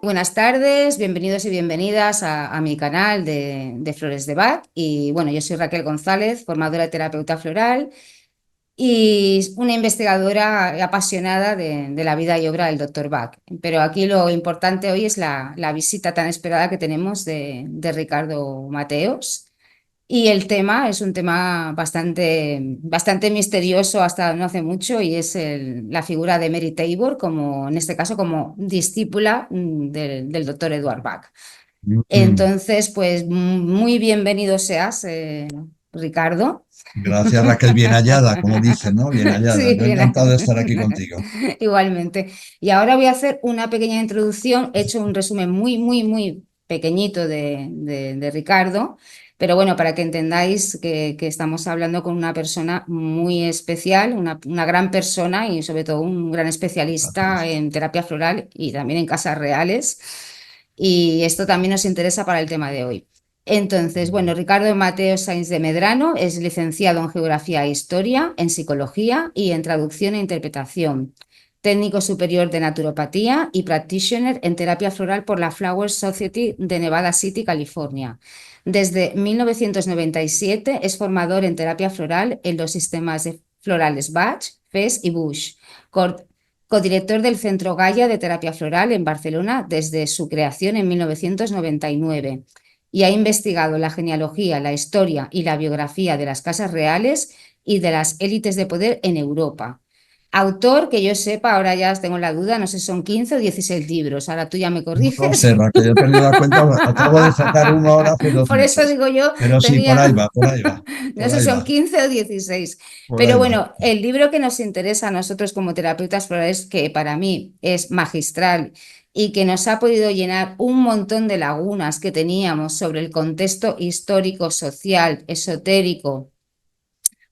Buenas tardes, bienvenidos y bienvenidas a mi canal de Flores de Bach. Y bueno, yo soy Raquel González, formadora de terapeuta floral y una investigadora apasionada de la vida y obra del Dr. Bach. Pero aquí lo importante hoy es la visita tan esperada que tenemos de Ricardo Mateos. Y el tema es un tema bastante misterioso hasta no hace mucho y es la figura de Mary Tabor, como, en este caso como discípula del doctor Edward Bach. Mm, Entonces, pues muy bienvenido seas, Ricardo. Gracias, Raquel, bien hallada, como dicen, ¿no? Bien hallada. Sí, Yo bien. encantado de estar aquí contigo. Igualmente. Y ahora voy a hacer una pequeña introducción. He hecho un resumen muy pequeñito de Ricardo, pero bueno, para que entendáis que estamos hablando con una persona muy especial, una gran persona y sobre todo un gran especialista Gracias. en terapia floral y también en casas reales. Y esto también nos interesa para el tema de hoy. Entonces, bueno, Ricardo Mateo Sainz de Medrano es licenciado en Geografía e Historia, en Psicología y en Traducción e Interpretación, técnico superior de Naturopatía y practitioner en terapia floral por la Flower Society de Nevada City, California. Desde 1997 es formador en terapia floral en los sistemas de florales Bach, Fes y Bush, codirector del Centro Gaia de Terapia Floral en Barcelona desde su creación en 1999 y ha investigado la genealogía, la historia y la biografía de las casas reales y de las élites de poder en Europa. Autor, que yo sepa, ahora ya tengo la duda, no sé si son 15 o 16 libros, ahora tú ya me No lo corriges. sé, Raquel, yo he perdido la cuenta, acabo de sacar uno ahora hace dos Por eso meses. digo yo, Pero sí, por ahí tenía, va, por ahí va, no por sé si ahí son va, 15 o 16. por Pero ahí va. bueno, el libro que nos interesa a nosotros como terapeutas florales, que para mí es magistral y que nos ha podido llenar un montón de lagunas que teníamos sobre el contexto histórico, social, esotérico,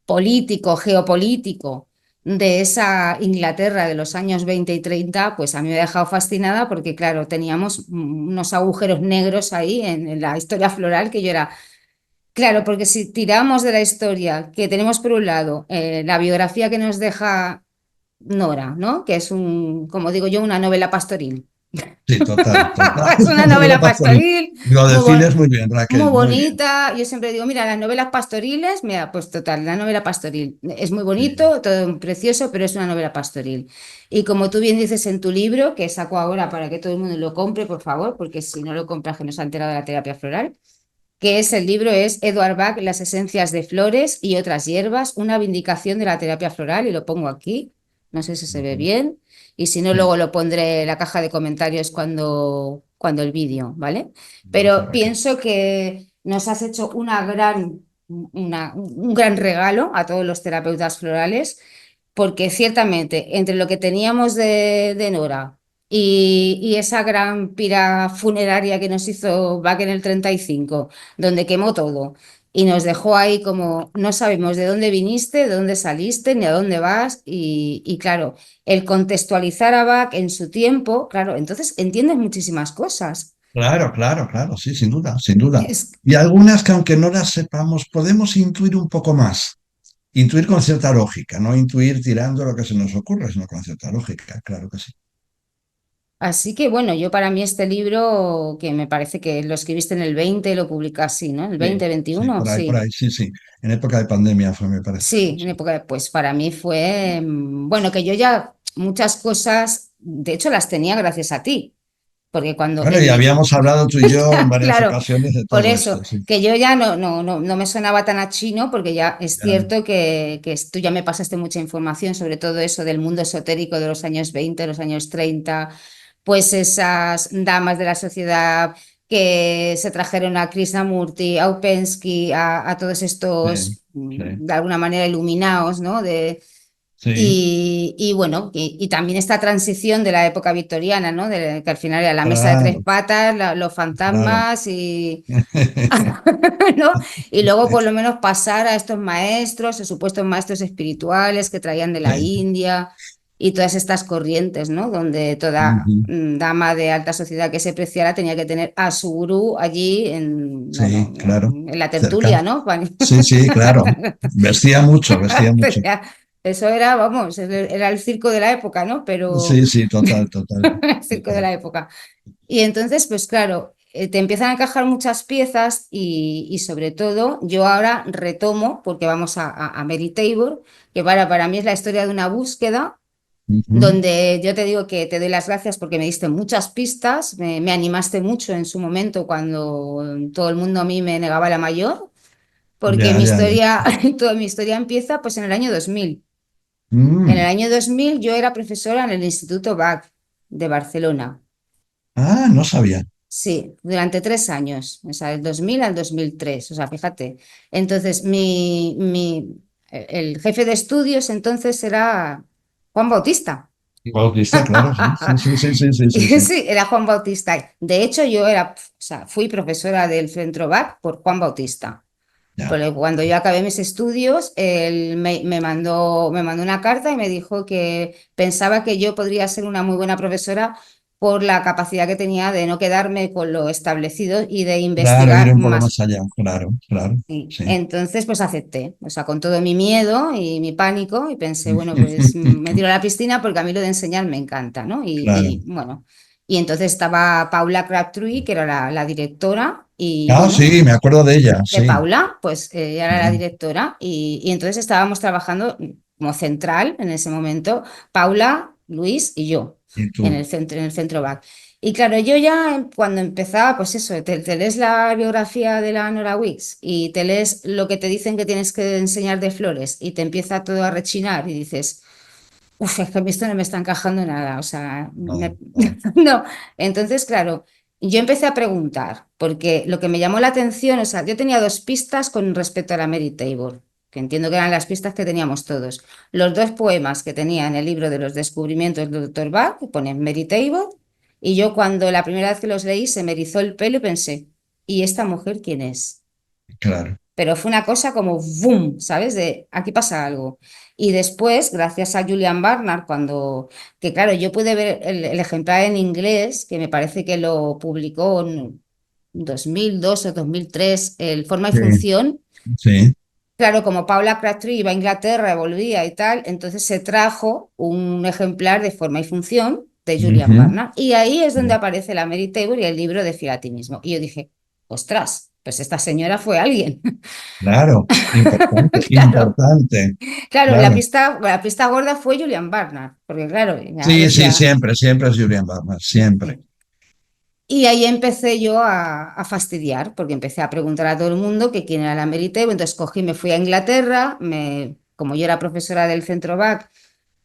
político, geopolítico de esa Inglaterra de los años 20 y 30, pues a mí me ha dejado fascinada porque, claro, teníamos unos agujeros negros ahí en la historia floral que yo era. Claro, porque si tiramos de la historia que tenemos por un lado la biografía que nos deja Nora, ¿no? Que es como digo yo, una novela pastoril. Sí, total, total. Es una No me lo novela paso ahí. pastoril Lo muy, defines muy bien, muy Raquel, muy bien. bonita. Yo siempre digo, mira, las novelas pastoriles, mira, pues total, la novela pastoril es muy Sí, bonito, todo precioso, pero es una novela pastoril. Y como tú bien dices en tu libro, que saco ahora para que todo el mundo lo compre, por favor, porque si no lo compras que no se ha enterado de la terapia floral, que es el libro es Edward Bach, Las esencias de flores y otras hierbas, una vindicación de la terapia floral, y lo pongo aquí, no sé si se ve ujú, bien, y si no, sí. luego lo pondré en la caja de comentarios cuando el vídeo, ¿vale? Gracias, Pero Raquel. pienso que nos has hecho un gran regalo a todos los terapeutas florales, porque ciertamente entre lo que teníamos de Nora y esa gran pira funeraria que nos hizo Bach en el 35, donde quemó todo y nos dejó ahí como no sabemos de dónde viniste, de dónde saliste, ni a dónde vas. Y claro, el contextualizar a Bach en su tiempo, claro, entonces entiendes muchísimas cosas. Claro, claro, claro, sí, sin duda, sin duda. Es, Y algunas que aunque no las sepamos, podemos intuir un poco más. Intuir con cierta lógica, no intuir tirando lo que se nos ocurre, sino con cierta lógica, claro que sí. así que bueno, yo para mí este libro, que me parece que lo escribiste en el 20, lo publicas así, ¿no? El Sí, 2021, por sí. ahí, sí, sí. En época de pandemia fue, me parece. Sí, en Sí. época, pues para mí fue, bueno, que yo ya muchas cosas, de hecho las tenía gracias a ti, porque cuando Bueno, en y mi, habíamos hablado tú y yo en varias claro, ocasiones de por todo eso, esto, sí. que yo ya no me sonaba tan a chino, porque ya es Ya, cierto que tú ya me pasaste mucha información sobre todo eso del mundo esotérico de los años 20, los años 30, pues esas damas de la sociedad que se trajeron a Krishnamurti, a Upensky, a todos sí, estos, sí, de alguna manera, iluminados, ¿no? sí, Y bueno, y también esta transición de la época victoriana, ¿no? Que al final era la mesa de tres claro, patas, los claro. fantasmas y, ¿no? Y luego por lo menos pasar a estos maestros, o supuestos maestros espirituales que traían de la Sí, India y todas estas corrientes, ¿no? Donde toda ujú, dama de alta sociedad que se preciara tenía que tener a su gurú allí sí, claro. en la Cerca. tertulia, ¿no? Sí, sí, claro. Vestía mucho, vestía mucho. Eso era, vamos, era el circo de la época, ¿no? Pero Sí, sí, total, total, el circo de total. la época. Y entonces, pues claro, te empiezan a encajar muchas piezas y sobre todo yo ahora retomo, porque vamos a Mary Taylor, que para mí es la historia de una búsqueda Ujú. donde yo te digo que te doy las gracias porque me diste muchas pistas, me animaste mucho en su momento cuando todo el mundo a mí me negaba la mayor, porque Ya, mi ya, ya. historia, toda mi historia empieza pues en el año 2000. En el Mm. año 2000 yo era profesora en el Instituto BAC de Barcelona. Ah, no sabía. Sí, durante 3 años, o sea, del 2000 al 2003, o sea, fíjate. Entonces, el jefe de estudios entonces era Juan Bautista. Bautista, claro, sí, sí, sí, sí, sí, sí, sí, sí. Sí, era Juan Bautista. De hecho, yo era, o sea, fui profesora del Centro BAC por Juan Bautista. Ya, Pero cuando yo acabé mis estudios, él me mandó una carta y me dijo que pensaba que yo podría ser una muy buena profesora por la capacidad que tenía de no quedarme con lo establecido y de claro, ir investigar un poco más. más allá, claro, claro, Sí. sí. Entonces, pues acepté, o sea, con todo mi miedo y mi pánico, y pensé, bueno, pues me tiro a la piscina porque a mí lo de enseñar me encanta, ¿no? Claro. Y bueno, y entonces estaba Paula Crabtree, que era la directora, y Ah, bueno, sí, me acuerdo de ella, de sí. Paula, pues ella era la Sí. directora y entonces estábamos trabajando como central en ese momento, Paula, Luis y yo Y en tú, el centro BAC. Y claro, yo ya cuando empezaba, pues eso, te lees la biografía de la Nora Wicks y te lees lo que te dicen que tienes que enseñar de flores y te empieza todo a rechinar y dices, uf, es que a mí esto no me está encajando nada, o sea, no, no, no. Entonces, claro, yo empecé a preguntar, porque lo que me llamó la atención, o sea, yo tenía dos pistas con respecto a la Mary Taylor, que entiendo que eran las pistas que teníamos todos. Los dos poemas que tenía en el libro de los descubrimientos del Dr. Bach, que ponen Mary Taylor, y yo cuando la primera vez que los leí se me erizó el pelo y pensé, ¿y esta mujer quién es? claro. Pero fue una cosa como boom, ¿sabes? De aquí pasa algo. Y después, gracias a Julian Barnard, que claro, yo pude ver el ejemplar en inglés, que me parece que lo publicó en 2002 o 2003, el Forma y Sí, Función. sí. Claro, como Paula Crabtree iba a Inglaterra, volvía y tal, entonces se trajo un ejemplar de Forma y Función de Julian Ujú. Barnard. Y ahí es donde aparece la Mary Taylor y el libro de Fiel a ti mismo. Y yo dije, ostras, pues esta señora fue alguien. Claro, importante, Claro, importante. claro, Claro. la pista gorda fue Julian Barnard, porque claro, ya Sí, sí, decía. siempre, siempre es Julian Barnes, siempre. Y ahí empecé yo a fastidiar, porque empecé a preguntar a todo el mundo que quién era la Mary Taylor. Entonces cogí, me fui a Inglaterra, como yo era profesora del centro BAC,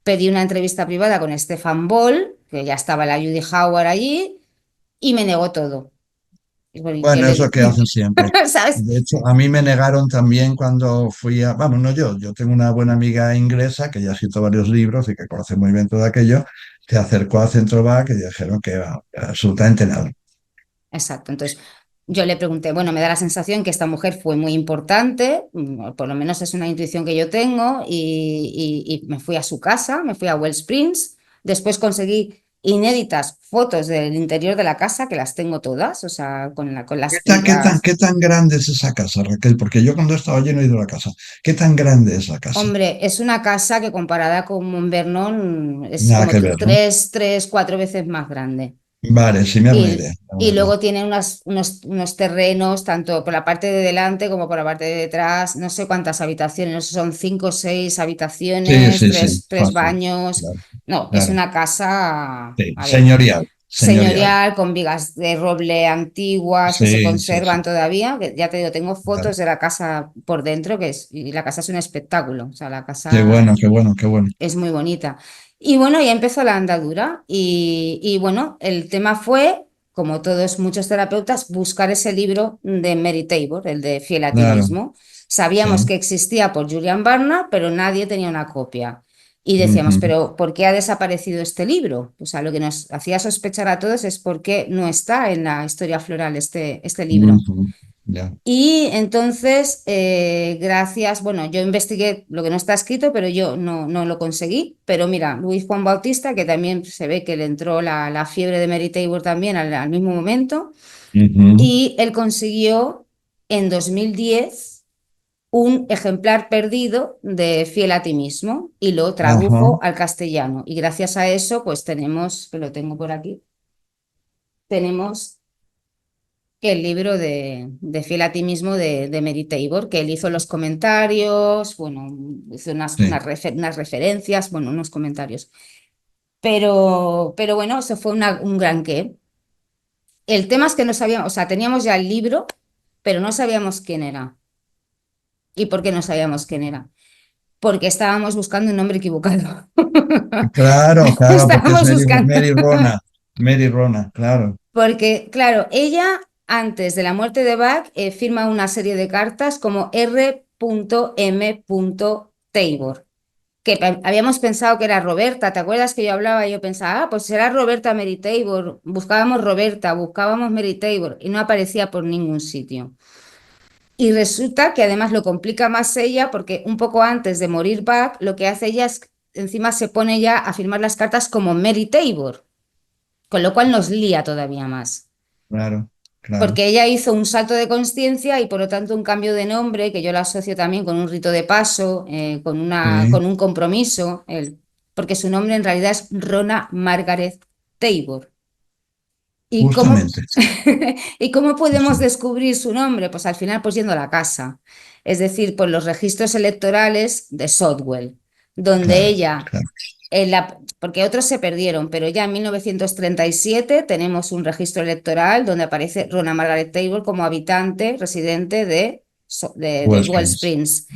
pedí una entrevista privada con Stefan Ball, que ya estaba la Judy Howard allí, y me negó todo. Y bueno, yo Bueno, es lo que hacen siempre. ¿sabes? De hecho, a mí me negaron también cuando fui a, vamos, no yo tengo una buena amiga inglesa que ya ha escrito varios libros y que conoce muy bien todo aquello, se acercó a Centrovac y dijeron que absolutamente nada. Exacto. Entonces, yo le pregunté, bueno, me da la sensación que esta mujer fue muy importante, por lo menos es una intuición que yo tengo, y me fui a su casa, me fui a Wellsprings, después conseguí inéditas fotos del interior de la casa, que las tengo todas, o sea, con las pintas. Qué tan grande es esa casa, Raquel? Porque yo cuando he estado allí no he ido a la casa. ¿Qué tan grande es la casa? Hombre, es una casa que comparada con Montvernon es Nada como que ver, ¿no? tres, cuatro veces más grande. Vale, sí me hago una idea. Y, Me hago y una idea. luego tiene unos terrenos, tanto por la parte de delante como por la parte de detrás, no sé cuántas habitaciones, no sé, son 5 o 6 habitaciones, Sí, sí, sí, tres fácil. baños. Claro, No, es claro. una casa, Sí, a ver, señorial, señorial. señorial, con vigas de roble antiguas que se Sí, sí, sí. conservan todavía. Que ya te digo, tengo Claro. fotos de la casa por dentro, y la casa es un espectáculo. O sea, la Qué casa bueno, qué bueno, qué bueno. es muy bonita. Y bueno, ya empezó la andadura y bueno, el tema fue, como todos muchos terapeutas, buscar ese libro de Mary Taylor, el de Fiel a ti Claro, mismo. Sabíamos sí. que existía por Julian Barnard, pero nadie tenía una copia. Y decíamos, Ujú. pero ¿por qué ha desaparecido este libro? O sea, lo que nos hacía sospechar a todos es por qué no está en la historia floral este libro. Ujú. Ya. Y entonces, gracias, bueno, yo investigué lo que no está escrito, pero yo no lo conseguí. Pero mira, Luis Juan Bautista, que también se ve que le entró la fiebre de Mary Taylor también al mismo momento, Ujú. y él consiguió en 2010 un ejemplar perdido de Fiel a ti mismo y lo Ajá. tradujo al castellano. Y gracias a eso, pues tenemos, que lo tengo por aquí, tenemos el libro de Fiel a ti mismo de Mary Taylor, que él hizo los comentarios, bueno, hizo Sí, unas referencias, bueno, unos comentarios. Pero bueno, eso fue un gran qué. El tema es que no sabíamos, o sea, teníamos ya el libro, pero no sabíamos quién era. ¿Y por qué no sabíamos quién era? Porque estábamos buscando un nombre equivocado. claro, claro, porque es Estábamos buscando. Mary Rona, claro, Porque, claro, ella, antes de la muerte de Bach, firma una serie de cartas como R.M. Tabor, que habíamos pensado que era Roberta. ¿Te acuerdas que yo hablaba? Yo pensaba, pues será Roberta Mary Tabor. Buscábamos Roberta, buscábamos Mary Tabor y no aparecía por ningún sitio. Y resulta que además lo complica más ella porque un poco antes de morir Bach, lo que hace ella es, encima se pone ya a firmar las cartas como Mary Tabor, con lo cual nos lía todavía más. claro, claro. Porque ella hizo un salto de conciencia y por lo tanto un cambio de nombre, que yo lo asocio también con un rito de paso, Sí, con un compromiso, porque su nombre en realidad es Rona Margaret Tabor. ¿Y cómo, justamente. ¿y cómo Sí, podemos sí. descubrir su nombre? Pues al final, pues yendo a la casa, es decir, por los registros electorales de Southwell, donde Claro, ella, claro. porque otros se perdieron, pero ya en 1937 tenemos un registro electoral donde aparece Rona Margaret Taylor como habitante, residente de Well Wellsprings. Springs.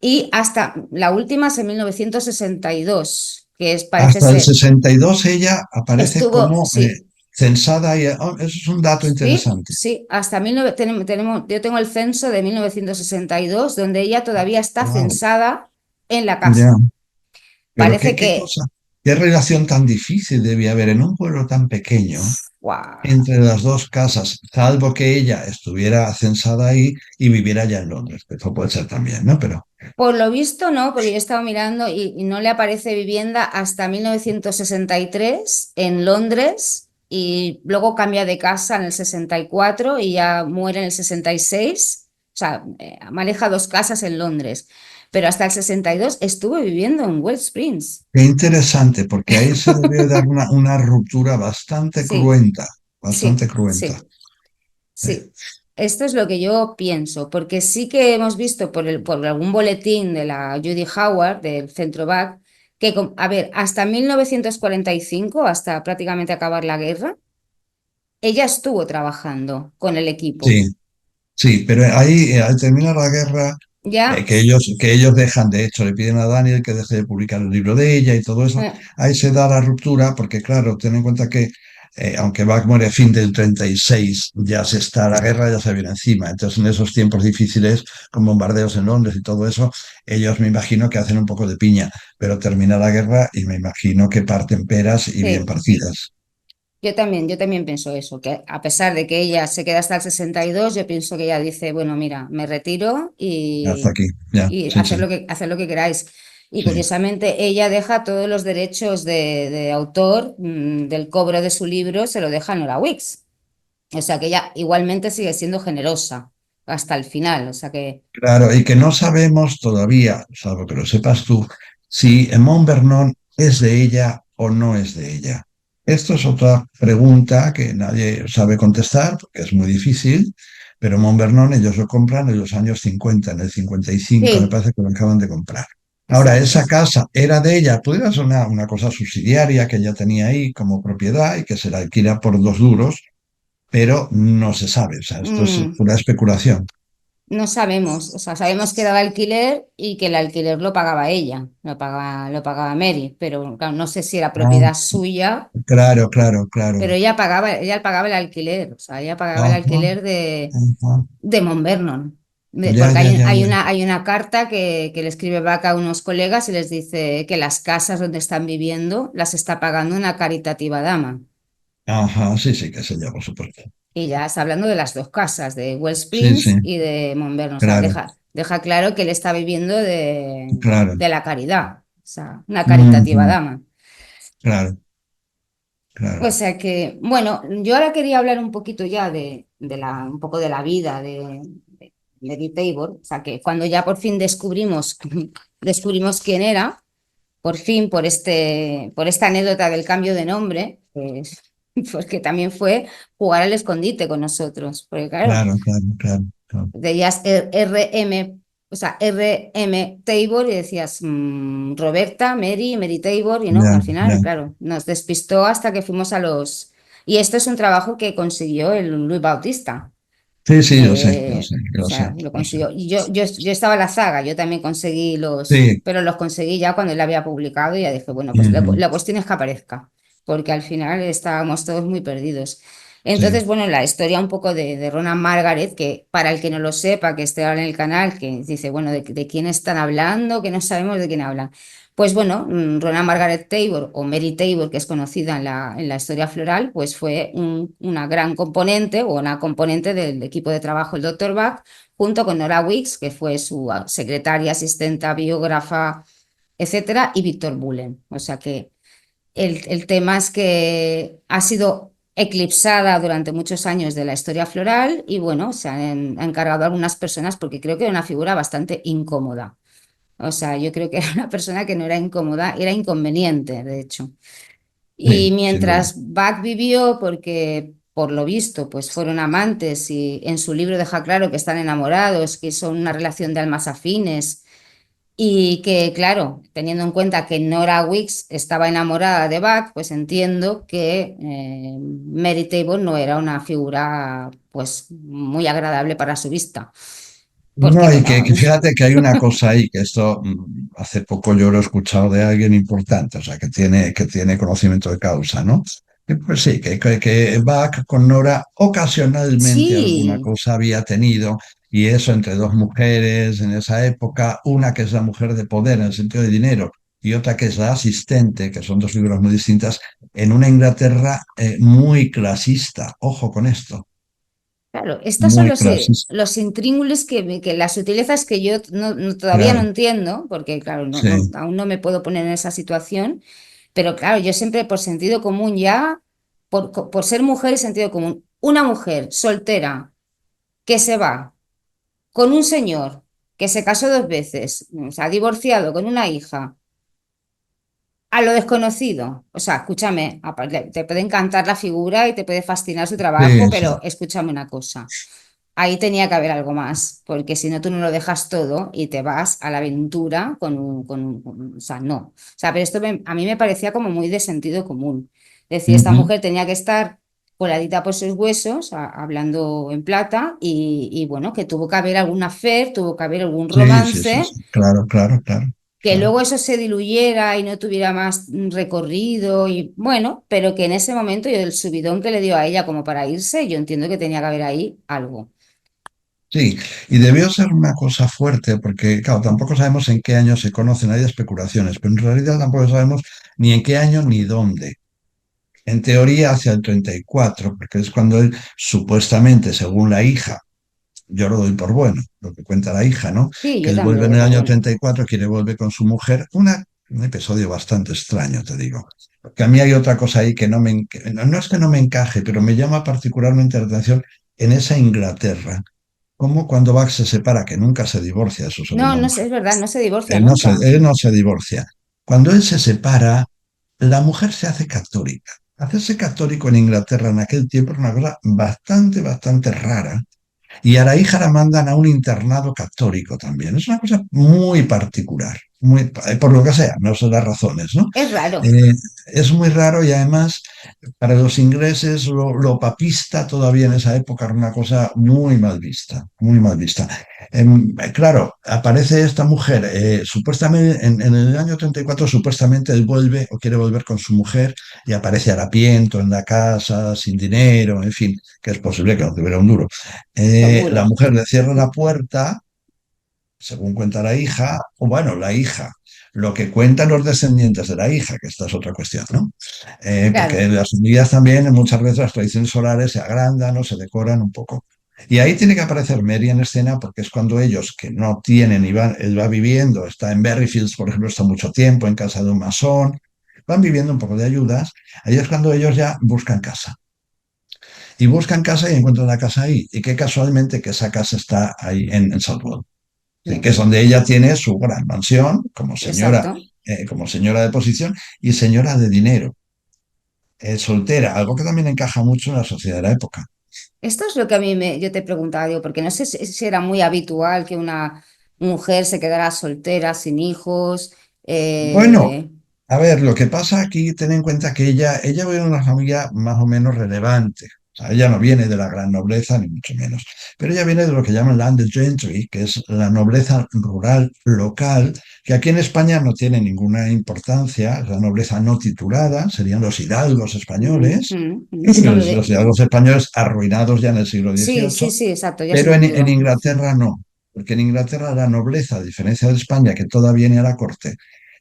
Y hasta la última es en 1962, que es, parece Hasta el ser, 62 ella aparece estuvo, como sí. censada y eso es un dato Sí, interesante. sí, hasta yo tengo el censo de 1962, donde ella todavía está Wow, censada en la ya. casa. Pero Parece qué que, cosa, qué relación tan difícil debía haber en un pueblo tan pequeño ¡guau! entre las dos casas, salvo que ella estuviera censada ahí y viviera ya en Londres, que eso puede ser también, ¿no? Pero Por lo visto no, porque yo he estado mirando y no le aparece vivienda hasta 1963 en Londres y luego cambia de casa en el 64 y ya muere en el 66. O sea, maneja dos casas en Londres, pero hasta el 62 estuvo viviendo en West Springs. qué interesante, porque ahí se debió dar una ruptura bastante Sí, cruenta, bastante sí, cruenta. sí. Eh, Sí, esto es lo que yo pienso, porque sí que hemos visto por algún boletín de la Judy Howard, del Centro BAC, que, a ver, hasta 1945, hasta prácticamente acabar la guerra, ella estuvo trabajando con el equipo. Sí, sí, pero ahí, al terminar la guerra, Ya, que ellos dejan, de hecho, le piden a Daniel que deje de publicar el libro de ella y todo eso, eh, ahí se da la ruptura, porque claro, ten en cuenta que aunque Bach muere a fin del 36, ya se está, la guerra ya se viene encima, entonces en esos tiempos difíciles, con bombardeos en Londres y todo eso, ellos me imagino que hacen un poco de piña, pero termina la guerra y me imagino que parten peras y bien sí, partidas. yo también pienso eso, que a pesar de que ella se queda hasta el 62, yo pienso que ella dice, bueno, mira, me retiro Hasta aquí, ya, y sí, sí, hacer lo que queráis. Y sí. curiosamente, ella deja todos los derechos de autor del cobro de su libro, se lo deja a Nora Wicks. O sea que ella igualmente sigue siendo generosa hasta el final. O sea que Claro, y que no sabemos todavía, salvo que lo sepas tú, si Mont Vernon es de ella o no es de ella. Esto es otra pregunta que nadie sabe contestar, porque es muy difícil, pero Mont Vernon ellos lo compran en los años 50, en el 55 me sí, parece que lo acaban de comprar. Ahora, exacto. esa casa era de ella, pudiera ser una cosa subsidiaria que ella tenía ahí como propiedad y que se la alquila por 2 duros, pero no se sabe, o sea, esto es Mm, pura especulación. no sabemos. O sea, sabemos que daba alquiler y que el alquiler lo pagaba ella, lo pagaba Mary, pero claro, no sé si era Ah, propiedad suya. claro, claro, claro. Pero ella pagaba el alquiler, o sea, ella pagaba el Ajá, alquiler ajá. de Mount Vernon. Ya, Porque ya, ya, ya. hay una carta que le escribe Bach a unos colegas y les dice que las casas donde están viviendo las está pagando una caritativa dama. Ajá, sí, sí, que sé yo, por supuesto. Y ya está hablando de las dos casas, de West Sí, sí, Springs y de Mount Vernon. O sea, claro, deja claro que él está viviendo claro. de la caridad, o sea, una caritativa Ujú, dama. claro, O claro. sea que, bueno, yo ahora quería hablar un poquito ya un poco de la vida de Lady Tabor. O sea que cuando ya por fin descubrimos quién era, por fin por esta anécdota del cambio de nombre, porque también fue jugar al escondite con nosotros, porque claro, Claro, claro, claro, claro. veías RM, o sea, RM Tabor y decías Roberta, Mary Tabor, y no, Ya, al final, ya. claro, nos despistó hasta que fuimos a los... Y esto es un trabajo que consiguió el Luis Bautista. Sí, sí, yo sé, yo sé, O yo sé, sea, lo yo sé. consiguió. Y yo estaba en la saga, yo también conseguí los, Sí. pero los conseguí ya cuando él había publicado y ya dije, bueno, pues Ujú. la cuestión es que aparezca, porque al final estábamos todos muy perdidos. Sí. Entonces, bueno, la historia un poco de Ronan Margaret, que para el que no lo sepa, que esté ahora en el canal, que dice, bueno, de quién están hablando, que no sabemos de quién hablan. Pues bueno, Rona Margaret Tabor o Mary Tabor, que es conocida en la historia floral, pues fue una gran componente o una componente del equipo de trabajo del Dr. Bach, junto con Nora Weeks, que fue su secretaria, asistenta, biógrafa, etcétera, y Víctor Bullen. O sea que el tema es que ha sido eclipsada durante muchos años de la historia floral y bueno, se han encargado algunas personas porque creo que era una figura bastante incómoda. O sea, yo creo que era una persona que no era incómoda, era inconveniente, de hecho. Y Sí, sin duda. mientras Bach vivió, porque por lo visto, pues fueron amantes y en su libro deja claro que están enamorados, que son una relación de almas afines y que, claro, teniendo en cuenta que Nora Weeks estaba enamorada de Bach, pues entiendo que Mary Tabor no era una figura, pues, muy agradable para su vista. Porque, No, y bueno, que fíjate que hay una cosa ahí, que esto hace poco yo lo he escuchado de alguien importante, o sea, que tiene conocimiento de causa, ¿no? Que, pues sí, que Bach con Nora ocasionalmente alguna sí. cosa había tenido, y eso entre dos mujeres en esa época, una que es la mujer de poder en el sentido de dinero y otra que es la asistente, que son dos figuras muy distintas, en una Inglaterra muy clasista. Ojo con esto, Claro, estos son muy clasista. los intríngulis que las sutilezas que yo todavía no Claro, entiendo, porque claro, sí. aún no me puedo poner en esa situación, pero claro, yo siempre por sentido común ya, por ser mujer y sentido común, una mujer soltera que se va con un señor que se casó dos veces, o sea, divorciado con una hija, a lo desconocido. O sea, escúchame, aparte, te puede encantar la figura y te puede fascinar su trabajo, Sí, sí. pero escúchame una cosa. Ahí tenía que haber algo más, porque si no, tú no lo dejas todo y te vas a la aventura o sea, no. O sea, pero esto a mí me parecía como muy de sentido común. Es decir, esta Ujú. mujer tenía que estar coladita por sus huesos, hablando en plata, y bueno, que tuvo que haber algún affair, tuvo que haber algún Sí, sí, sí, romance sí. Claro, claro, claro, que claro. luego eso se diluyera y no tuviera más recorrido y bueno, pero que en ese momento y el subidón que le dio a ella como para irse, yo entiendo que tenía que haber ahí algo. Sí, y debió ser una cosa fuerte, porque, claro, tampoco sabemos en qué año se conocen, hay especulaciones, pero en realidad tampoco sabemos ni en qué año ni dónde. En teoría, hacia el 34, porque es cuando él supuestamente, según la hija, yo lo doy por bueno, lo que cuenta la hija, ¿no? Sí, Que yo él también lo vuelve en doy el por año bueno. 34, quiere volver con su mujer. Un episodio bastante extraño, te digo. Porque a mí hay otra cosa ahí que no es que no me encaje, pero me llama particularmente la atención en esa Inglaterra. Como cuando Bach se separa, que nunca se divorcia de su No, segunda no sé, mujer. es verdad, no se divorcia nunca. Él no se divorcia. Cuando él se separa, la mujer se hace católica. Hacerse católico en Inglaterra en aquel tiempo era una cosa bastante, bastante rara y a la hija la mandan a un internado católico también. Es una cosa muy particular, por lo que sea, no sé las razones, ¿no? Es raro. Eh, es muy raro y además para los ingleses lo papista todavía en esa época era una cosa muy mal vista, muy mal vista. Claro, aparece esta mujer, supuestamente en el año 34 supuestamente él vuelve o quiere volver con su mujer y aparece harapiento en la casa, sin dinero, en fin, que es posible que no tuviera un duro. La Seguro. mujer le cierra la puerta, según cuenta la hija, o bueno, la hija, lo que cuentan los descendientes de la hija, que esta es otra cuestión, ¿no? Porque Claro, en las familias también muchas veces las tradiciones orales se agrandan o se decoran un poco. Y ahí tiene que aparecer Mary en escena porque es cuando ellos que no tienen y él va viviendo, está en Berryfields, por ejemplo, está mucho tiempo en casa de un masón, van viviendo un poco de ayudas, ahí es cuando ellos ya buscan casa. Y buscan casa y encuentran la casa ahí. Y qué casualmente que esa casa está ahí en Southwell. Sí, que sí, es donde ella tiene su gran mansión exacto. como señora de posición y señora de dinero. soltera, algo que también encaja mucho en la sociedad de la época. Esto es lo que a mí yo te preguntaba, digo, porque no sé si era muy habitual que una mujer se quedara soltera, sin hijos. Bueno, eh, a ver, lo que pasa aquí, ten en cuenta que ella viene de una familia más o menos relevante. O sea, ella no viene de la gran nobleza, ni mucho menos. Pero ella viene de lo que llaman landed gentry, que es la nobleza rural local, que aquí en España no tiene ninguna importancia. Es la nobleza no titulada, serían los hidalgos españoles. no lo Los de. hidalgos españoles arruinados ya en el siglo Sí, XVIII, sí, sí, exacto, ya se pero me en olvidó. Inglaterra no, porque en Inglaterra la nobleza, a diferencia de España, que toda viene a la corte,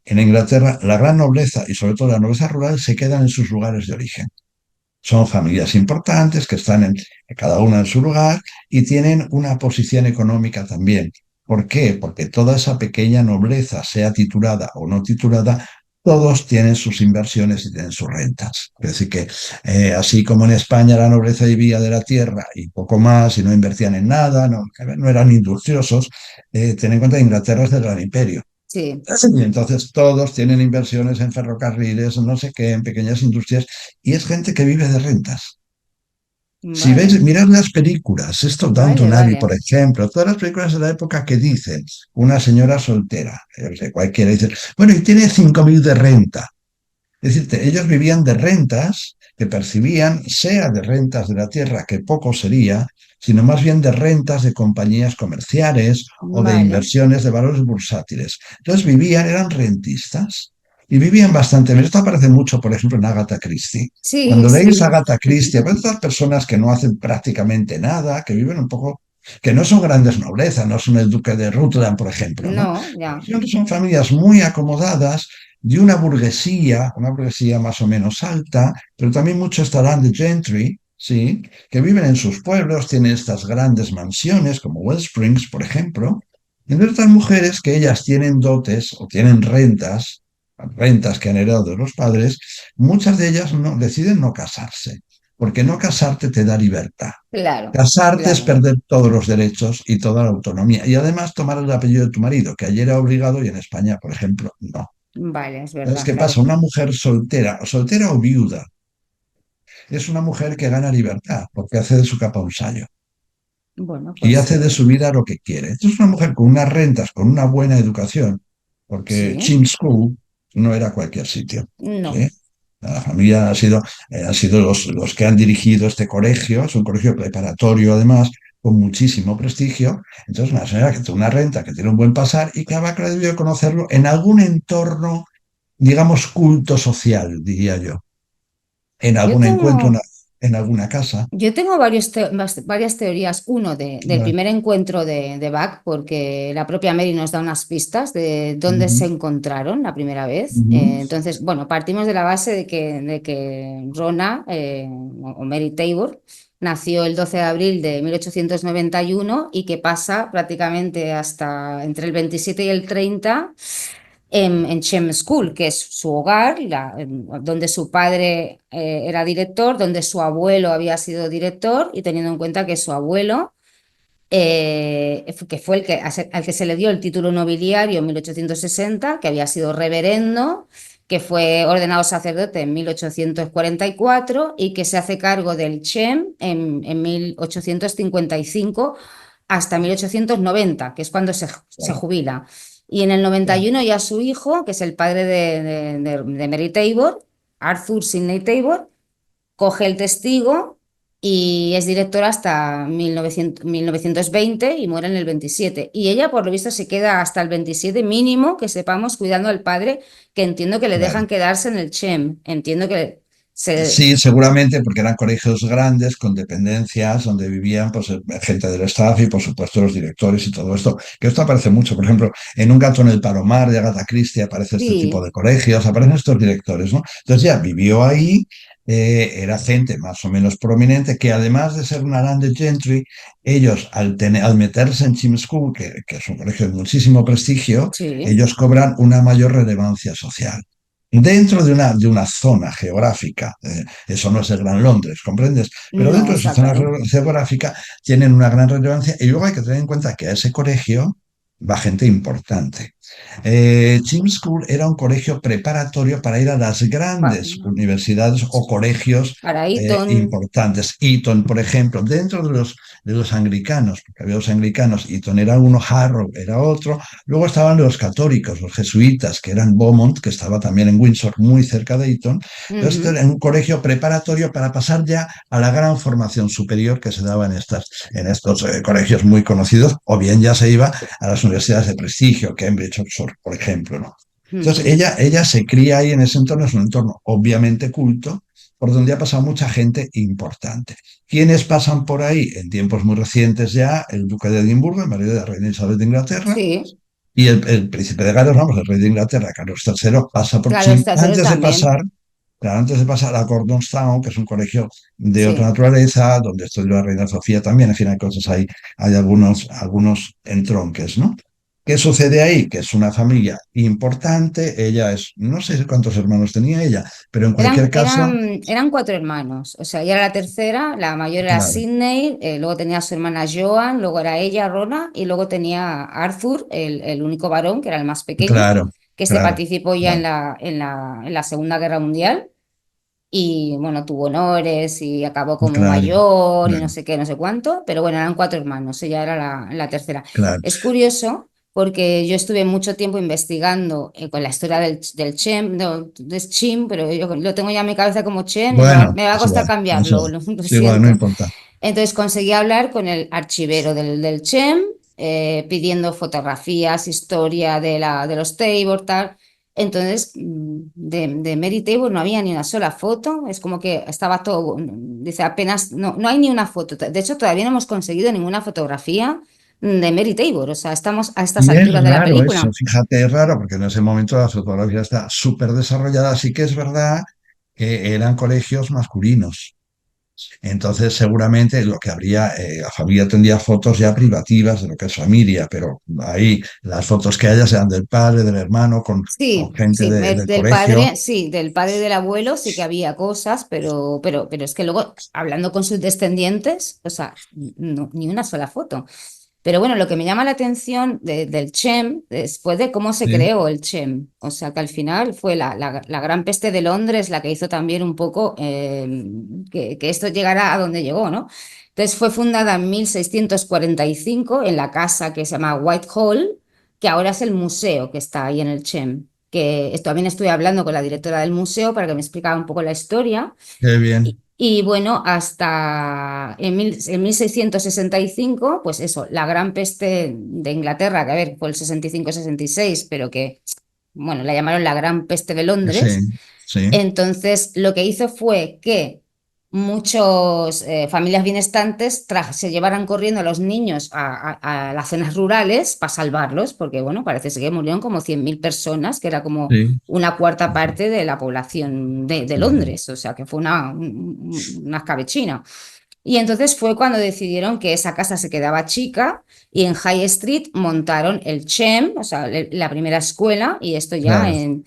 en Inglaterra la gran nobleza y sobre todo la nobleza rural se quedan en sus lugares de origen. Son familias importantes que están cada una en su lugar y tienen una posición económica también. ¿Por qué? Porque toda esa pequeña nobleza, sea titulada o no titulada, todos tienen sus inversiones y tienen sus rentas. Es decir, que así como en España la nobleza vivía de la tierra y poco más y no invertían en nada, no eran industriosos, ten en cuenta que Inglaterra es del Gran Imperio. Sí, Y entonces todos tienen inversiones en ferrocarriles, no sé qué, en pequeñas industrias, y es gente que vive de rentas. Si veis, vale, mirad las películas, esto vale, Downton Abbey, vale. por ejemplo, todas las películas de la época que dicen una señora soltera, cualquiera dice, bueno, y tiene 5.000 de renta. Es decir, ellos vivían de rentas que percibían, sea de rentas de la tierra, que poco sería, sino más bien de rentas de compañías comerciales o de Vale. inversiones de valores bursátiles. Entonces vivían, eran rentistas y vivían bastante bien. Esto aparece mucho, por ejemplo, en Agatha Christie. Sí, Cuando leéis sí. Agatha Christie, aparecen estas personas que no hacen prácticamente nada, que viven un poco, que no son grandes noblezas, no son el duque de Rutland, por ejemplo, ¿no? No, ya. Son familias muy acomodadas de una burguesía más o menos alta, pero también mucho estarán de gentry, ¿sí? Que viven en sus pueblos, tienen estas grandes mansiones como Wellsprings, por ejemplo. Y entonces estas mujeres que ellas tienen dotes o tienen rentas que han heredado de los padres, muchas de ellas deciden no casarse, porque no casarte te da libertad. Claro, Casarte es claro. perder todos los derechos y toda la autonomía. Y además tomar el apellido de tu marido, que ayer era obligado y en España, por ejemplo, no. Vale, es Entonces, verdad, ¿qué pasa? claro. Una mujer soltera o viuda, es una mujer que gana libertad porque hace de su capa un sayo Bueno, y pues hace de su vida lo que quiere. Esto es una mujer con unas rentas, con una buena educación, porque sí, Chin School no era cualquier sitio. no. ¿Sí? La familia han sido los que han dirigido este colegio, es un colegio preparatorio además, con muchísimo prestigio. Entonces, una señora que tiene una renta, que tiene un buen pasar y que habrá debido conocerlo en algún entorno, digamos, culto social, diría yo, en Yo algún encuentro, tengo, en alguna casa. yo tengo varias teorías. Uno, del Bueno, primer encuentro de Bach, porque la propia Mary nos da unas pistas de dónde se ujú, encontraron la primera vez. ujú, Entonces, bueno, partimos de la base de que Rona, o Mary Tabor, nació el 12 de abril de 1891 y que pasa prácticamente hasta entre el 27 y el 30 en Chem School, que es su hogar, donde su padre era director, donde su abuelo había sido director, y teniendo en cuenta que su abuelo, que fue al que se le dio el título nobiliario en 1860, que había sido reverendo, que fue ordenado sacerdote en 1844 y que se hace cargo del Chem en 1855 hasta 1890, que es cuando se claro, jubila. Y en el claro. 91 ya su hijo, que es el padre de Mary Tabor, Arthur Sidney Tabor, coge el testigo y es directora hasta 1920 y muere en el 27. Y ella, por lo visto, se queda hasta el 27 mínimo, que sepamos, cuidando al padre, que entiendo que le Claro. dejan quedarse en el Chem. Entiendo que se. Sí, seguramente porque eran colegios grandes con dependencias donde vivían pues, gente del staff y por supuesto los directores y todo esto. Que esto aparece mucho, por ejemplo, en Un gato en el Palomar de Agatha Christie aparece este tipo Sí, de colegios, aparecen estos directores, ¿no? Entonces ya vivió ahí, era gente más o menos prominente que además de ser una landed gentry, ellos al meterse en Chim School, que es un colegio de muchísimo prestigio, sí. ellos cobran una mayor relevancia social dentro de una zona geográfica. Eso no es el Gran Londres, ¿comprendes? Pero No, dentro de su exacto. zona geográfica tienen una gran relevancia y luego hay que tener en cuenta que a ese colegio va gente importante. Chisholm School era un colegio preparatorio para ir a las Va- grandes universidades o colegios Para Eton. importantes. Eton, por ejemplo, dentro de los anglicanos, porque había los anglicanos, Eton era uno, Harrow era otro. Luego estaban los católicos, los jesuitas, que eran Beaumont, que estaba también en Windsor, muy cerca de Eton. Entonces, este Ujú. era un colegio preparatorio para pasar ya a la gran formación superior que se daba en estos colegios muy conocidos, o bien ya se iba a las universidades de prestigio, Cambridge, Oxford, por ejemplo, ¿no? Entonces, Ujú. ella se cría ahí en ese entorno, es un entorno obviamente culto, por donde ha pasado mucha gente importante. ¿Quiénes pasan por ahí? En tiempos muy recientes ya, el duque de Edimburgo, el marido de la reina Isabel de Inglaterra, Sí, y el príncipe de Gales, vamos, el rey de Inglaterra, Carlos III, pasa por claro, Chin los también. antes de pasar a Gordonstown, que es un colegio de otra Sí. naturaleza, donde estudió la reina Sofía también, en fin, hay cosas ahí, hay algunos entronques, ¿no? ¿Qué sucede ahí? Que es una familia importante, ella es, no sé cuántos hermanos tenía ella, pero en cualquier caso, Eran cuatro hermanos, o sea, ella era la tercera, la mayor era claro, Sydney, luego tenía a su hermana Joan, luego era ella, Rona, y luego tenía a Arthur, el único varón, que era el más pequeño, claro, que se claro, participó ya claro, en la Segunda Guerra Mundial, y bueno, tuvo honores y acabó como claro, mayor y no claro, sé qué, no sé cuánto, pero bueno, eran cuatro hermanos, ella era la tercera. claro. Es curioso porque yo estuve mucho tiempo investigando con la historia del Chem, no, es Chim, pero yo lo tengo ya en mi cabeza como Chem y Bueno, me va a es costar igual, cambiarlo, lo es igual, no siento. importa. Entonces conseguí hablar con el archivero del Chem, pidiendo fotografías, historia de los Tabor, tal. Entonces, de Mary Tabor no había ni una sola foto, es como que estaba todo, dice apenas, no hay ni una foto. De hecho, todavía no hemos conseguido ninguna fotografía de Mary Tabor, o sea, estamos a estas Y es alturas de la raro eso, película. fíjate, es raro porque en ese momento la fotografía está súper desarrollada, sí que es verdad que eran colegios masculinos. Entonces, seguramente lo que habría, la familia tendría fotos ya privativas de lo que es familia, pero ahí las fotos que haya sean del padre, del hermano, con Sí, gente sí, del del colegio. padre, sí, del padre y del abuelo sí que había cosas, pero es que luego, hablando con sus descendientes, o sea, ni una sola foto. Pero bueno, lo que me llama la atención del Chem fue de cómo se Sí, creó el Chem. O sea, que al final fue la gran peste de Londres la que hizo también un poco que esto llegara a donde llegó, ¿no? Entonces fue fundada en 1645 en la casa que se llama Whitehall, que ahora es el museo que está ahí en el Chem. Que también estoy hablando con la directora del museo para que me explicara un poco la historia. qué bien. Y bueno, hasta en 1665, pues eso, la gran peste de Inglaterra, que a ver, fue el 65-66, pero que, bueno, la llamaron la gran peste de Sí, Londres. sí, Entonces, lo que hizo fue que muchas familias benestantes se llevaran corriendo a los niños a las zonas rurales para salvarlos, porque, bueno, parece ser que murieron como 100.000 personas, que era como sí. una cuarta parte de la población de Bueno, Londres, o sea, que fue una escabechina. Y entonces fue cuando decidieron que esa casa se quedaba chica y en High Street montaron el CHEM, o sea, la primera escuela, y esto ya claro.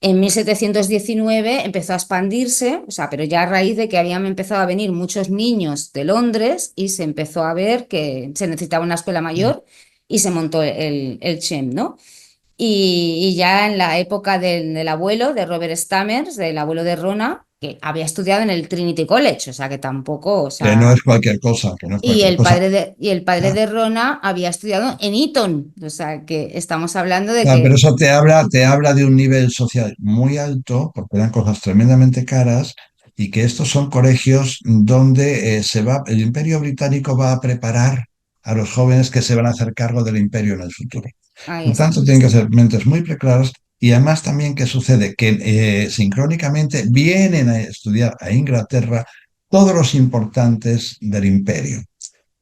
en 1719 empezó a expandirse, o sea, pero ya a raíz de que habían empezado a venir muchos niños de Londres y se empezó a ver que se necesitaba una escuela mayor y se montó el CHEM, ¿no? Y ya en la época del abuelo, de Robert Stammers, del abuelo de Rona, que había estudiado en el Trinity College, o sea, que tampoco, o Que no sea, es cualquier cosa, que no es cualquier cosa. y el padre Ah, de Rona había estudiado en Eton, o sea, que estamos hablando de claro, pero que, eso te habla de un nivel social muy alto, porque eran cosas tremendamente caras, y que estos son colegios donde el Imperio Británico va a preparar a los jóvenes que se van a hacer cargo del imperio en el futuro. ahí Por está. tanto, tienen que ser mentes muy preclaras y además también que sucede que sincrónicamente vienen a estudiar a Inglaterra todos los importantes del imperio,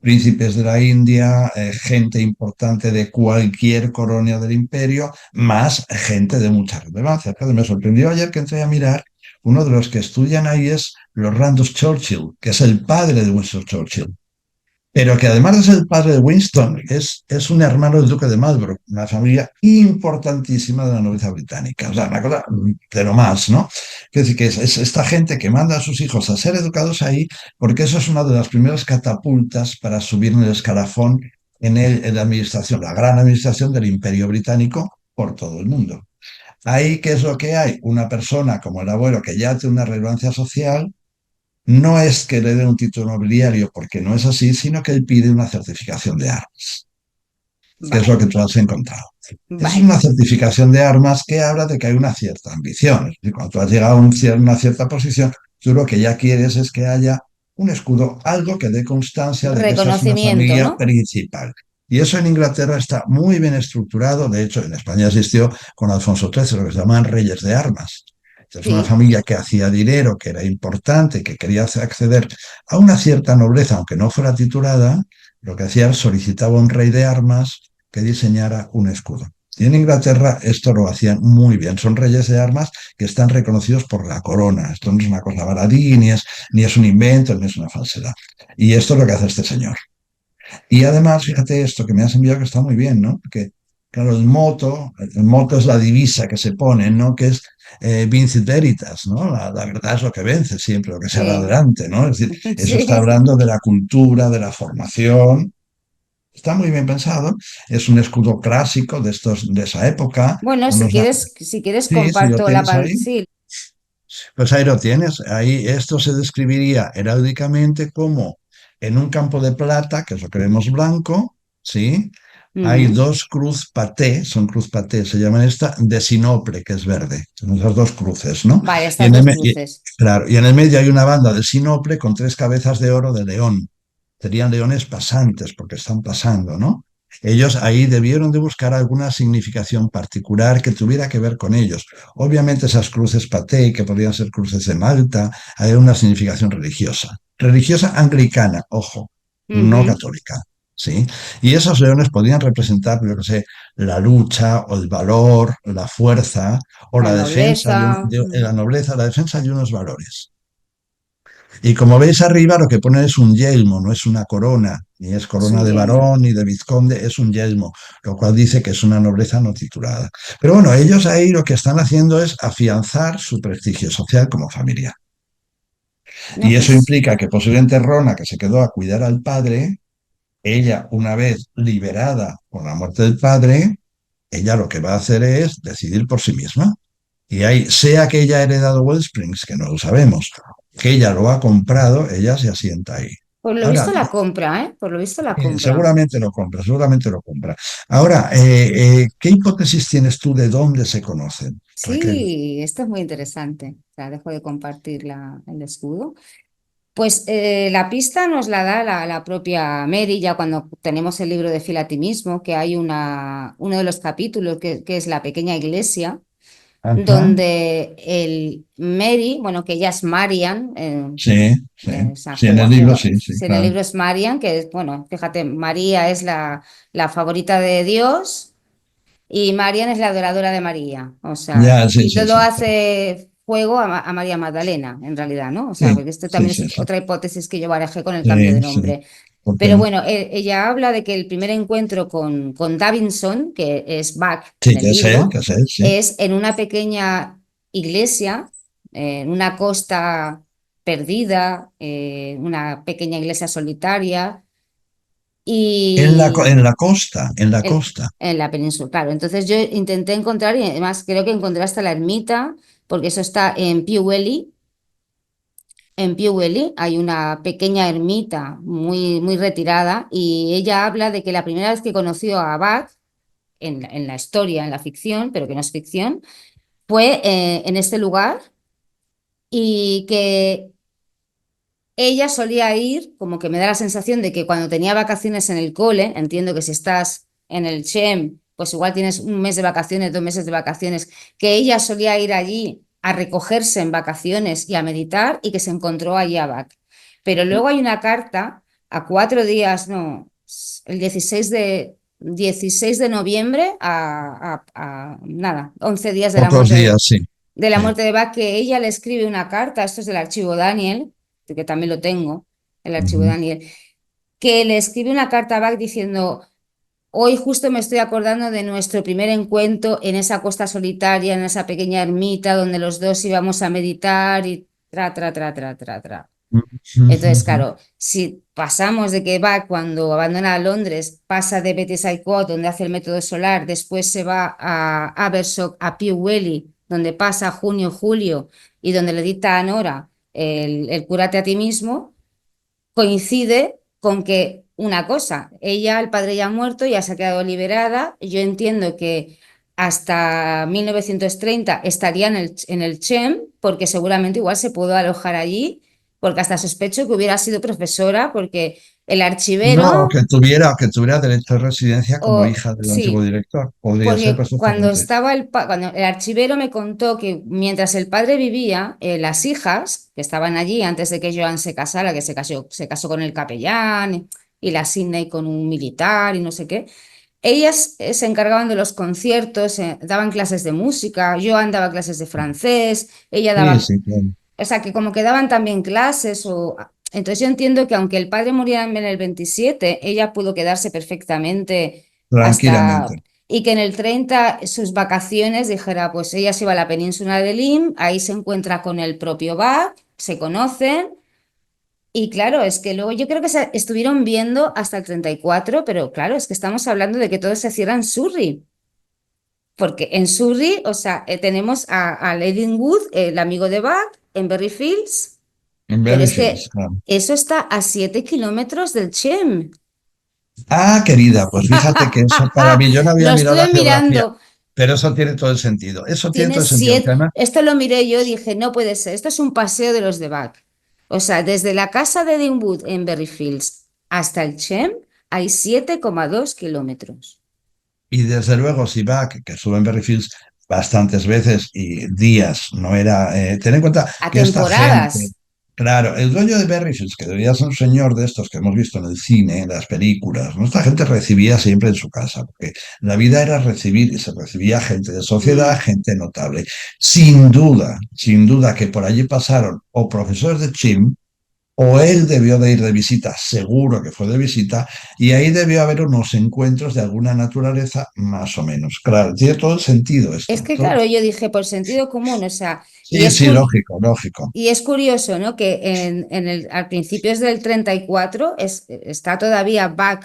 príncipes de la India, gente importante de cualquier colonia del imperio, más gente de mucha relevancia. Pero me sorprendió ayer que entré a mirar, uno de los que estudian ahí es los Randolph Churchill, que es el padre de Winston Churchill, pero que además de ser el padre de Winston, es un hermano del duque de Marlborough, una familia importantísima de la nobleza británica. O sea, una cosa de lo más, ¿no? Es decir, que es esta gente que manda a sus hijos a ser educados ahí, porque eso es una de las primeras catapultas para subir en el escalafón en la administración, la gran administración del Imperio Británico por todo el mundo. Ahí, ¿qué es lo que hay? Una persona como el abuelo que ya tiene una relevancia social, no es que le den un título nobiliario, porque no es así, sino que él pide una certificación de armas, que es lo Vale, que tú has encontrado. Es vale. una certificación de armas que habla de que hay una cierta ambición. Es decir, cuando tú has llegado a una cierta posición, tú lo que ya quieres es que haya un escudo, algo que dé constancia de que esa es una Reconocimiento, familia ¿no? principal. Y eso en Inglaterra está muy bien estructurado. De hecho, en España existió con Alfonso XIII lo que se llaman reyes de armas. Es una Sí. familia que hacía dinero, que era importante, que quería acceder a una cierta nobleza, aunque no fuera titulada. Lo que hacía es solicitaba a un rey de armas que diseñara un escudo. Y en Inglaterra esto lo hacían muy bien. Son reyes de armas que están reconocidos por la corona. Esto no es una cosa baladí, ni es un invento, ni es una falsedad. Y esto es lo que hace este señor. Y además, fíjate esto que me has enviado que está muy bien, ¿no? Porque, claro, el moto es la divisa que se pone, ¿no? Que es Vincit Veritas, ¿no? La verdad es lo que vence siempre, lo que se haga Sí, adelante, ¿no? Es decir, eso está sí. hablando de la cultura, de la formación. Está muy bien pensado. Es un escudo clásico de estos, de esa época. Bueno, Unos, si quieres sí, sí, lo comparto la tienes pantalla. ahí. Sí. Pues ahí lo tienes. Ahí esto se describiría heráldicamente como en un campo de plata, que es lo que vemos blanco, ¿sí? Hay Ujú. dos cruz paté, son cruz paté, se llaman esta, de sinople, que es verde. Son esas dos cruces, ¿no? Vale, Y estas en dos cruces. claro, y en el medio hay una banda de sinople con tres cabezas de oro de león. Serían leones pasantes, porque están pasando, ¿no? Ellos ahí debieron de buscar alguna significación particular que tuviera que ver con ellos. Obviamente esas cruces paté, que podrían ser cruces de Malta, hay una significación religiosa. Religiosa anglicana, ojo, no Ujú. católica. ¿Sí? Y esos leones podían representar, yo que sé, la lucha o el valor, la fuerza o La la defensa nobleza. la nobleza, la defensa de unos valores. Y como veis arriba, lo que pone es un yelmo, no es una corona, ni es Es corona un de yelmo. varón ni de vizconde, es un yelmo, lo cual dice que es una nobleza no titulada. Pero bueno, ellos ahí lo que están haciendo es afianzar su prestigio social como familia. No, Y eso pues, implica que posiblemente Rona, que se quedó a cuidar al padre, ella, una vez liberada por la muerte del padre, ella lo que va a hacer es decidir por sí misma. Y ahí, sea que ella ha heredado Wellsprings, que no lo sabemos, que ella lo ha comprado, ella se asienta ahí. por lo visto Ahora, la compra, ¿eh? Por lo visto la compra. seguramente lo compra, seguramente lo compra. Ahora, ¿qué hipótesis tienes tú de dónde se conocen, Raquel? Sí, esto es muy interesante. O sea, dejo de compartir el escudo. Pues la pista nos la da la propia Mary, ya cuando tenemos el libro de Fila a ti mismo, que hay uno de los capítulos que es la pequeña iglesia, Ajá. donde el Mary, bueno, que ella es Marian, Sí, sí, o sea, sí, en el libro sí, sí, si en el claro. libro es Marian, que es, bueno, fíjate, María es la favorita de Dios. Y Marian es la adoradora de María, o sea, Ya, sí, y sí, todo sí. hace fuego a María Magdalena, en realidad, ¿no? O sea, Sí, porque esto sí, también sí, es sí. otra hipótesis que yo barajé con el cambio Sí, de sí, nombre. ¿por qué Pero no? bueno, ella habla de que el primer encuentro con Davinson, que es Buck en Sí, el libro, que sé, sí. es en una pequeña iglesia, en una costa perdida, una pequeña iglesia solitaria, En y la costa, en la en, costa. en la península, claro. Entonces yo intenté encontrar, y además creo que encontré hasta la ermita, porque eso está en Pewelly. En Pewelly hay una pequeña ermita muy, muy retirada y ella habla de que la primera vez que conoció a Abad, en la historia, en la ficción, pero que no es ficción, fue en este lugar y que ella solía ir, como que me da la sensación de que cuando tenía vacaciones en el cole, entiendo que si estás en el CHEM, pues igual tienes un mes de vacaciones, 2 meses de vacaciones, que ella solía ir allí a recogerse en vacaciones y a meditar y que se encontró allí a Bach. Pero luego hay una carta a 4 días, no, el 16 de noviembre nada, 11 días Pocos días, sí. de la Sí. muerte de Bach, que ella le escribe una carta, esto es del archivo Daniel, que también lo tengo, el archivo Ujú. Daniel, que le escribe una carta a Bach diciendo, hoy justo me estoy acordando de nuestro primer encuentro en esa costa solitaria, en esa pequeña ermita donde los dos íbamos a meditar y tra, tra, tra, tra, tra, tra. Entonces, claro, si pasamos de que va cuando abandona Londres, pasa de Betis Saicot, donde hace el método solar, después se va a Abersoch, a Pew Valley, donde pasa junio, julio, y donde le dicta a Nora el cúrate a ti mismo, coincide con que una cosa, ella, el padre ya ha muerto, ya se ha quedado liberada. Yo entiendo que hasta 1930 estaría en el CHEM, porque seguramente igual se pudo alojar allí, porque hasta sospecho que hubiera sido profesora, porque el No, archivero, que tuviera derecho de residencia como o hija del antiguo sí, director. Podría ser porque cuando perfectamente. estaba cuando el archivero me contó que mientras el padre vivía, las hijas que estaban allí antes de que Joan se casara, que se casó con el capellán y la Sidney con un militar y no sé qué, ellas se encargaban de los conciertos, daban clases de música, Joan daba clases de francés, ella Sí, daba, sí, claro. o sea, que como que daban también clases o... Entonces yo entiendo que aunque el padre muriera en el 27, ella pudo quedarse perfectamente hasta... Tranquilamente. Y que en el 30 sus vacaciones dijera, pues ella se va a la península de Lim, ahí se encuentra con el propio Bach, se conocen. Y claro, es que luego yo creo que se estuvieron viendo hasta el 34, pero claro, es que estamos hablando de que todo se cierra en Surrey. Porque en Surrey, o sea, tenemos a Leighton Wood, el amigo de Bach, en Berryfields, En pero es Berryfields, que claro. eso está a 7 kilómetros del Chem. Ah, querida, pues fíjate que eso para mí, yo no había Lo mirado la estuve geografía, mirando. pero eso tiene todo el sentido. Eso tiene Tiene todo el sentido, porque 7. además, Esto lo miré yo y dije, no puede ser. Esto es un paseo de los de Bach. O sea, desde la casa de Deanwood en Berryfields hasta el Chem hay 7,2 kilómetros. y desde luego, si va, que sube en Berryfields bastantes veces y días, no era. Ten en cuenta A que esta temporadas. gente, claro, el dueño de Berryfields, que debería ser un señor de estos que hemos visto en el cine, en las películas, ¿no? Esta gente recibía siempre en su casa, porque la vida era recibir y se recibía gente de sociedad, Mm. gente notable. Sin duda que por allí pasaron o profesores de Chim, o él debió de ir de visita, seguro que fue de visita, y ahí debió haber unos encuentros de alguna naturaleza más o menos. Claro, tiene todo el sentido Es esto. que, claro, yo dije por sentido común, o sea, Sí, sí, lógico, lógico. y es curioso, ¿no? Que al principios del 34 está todavía Bach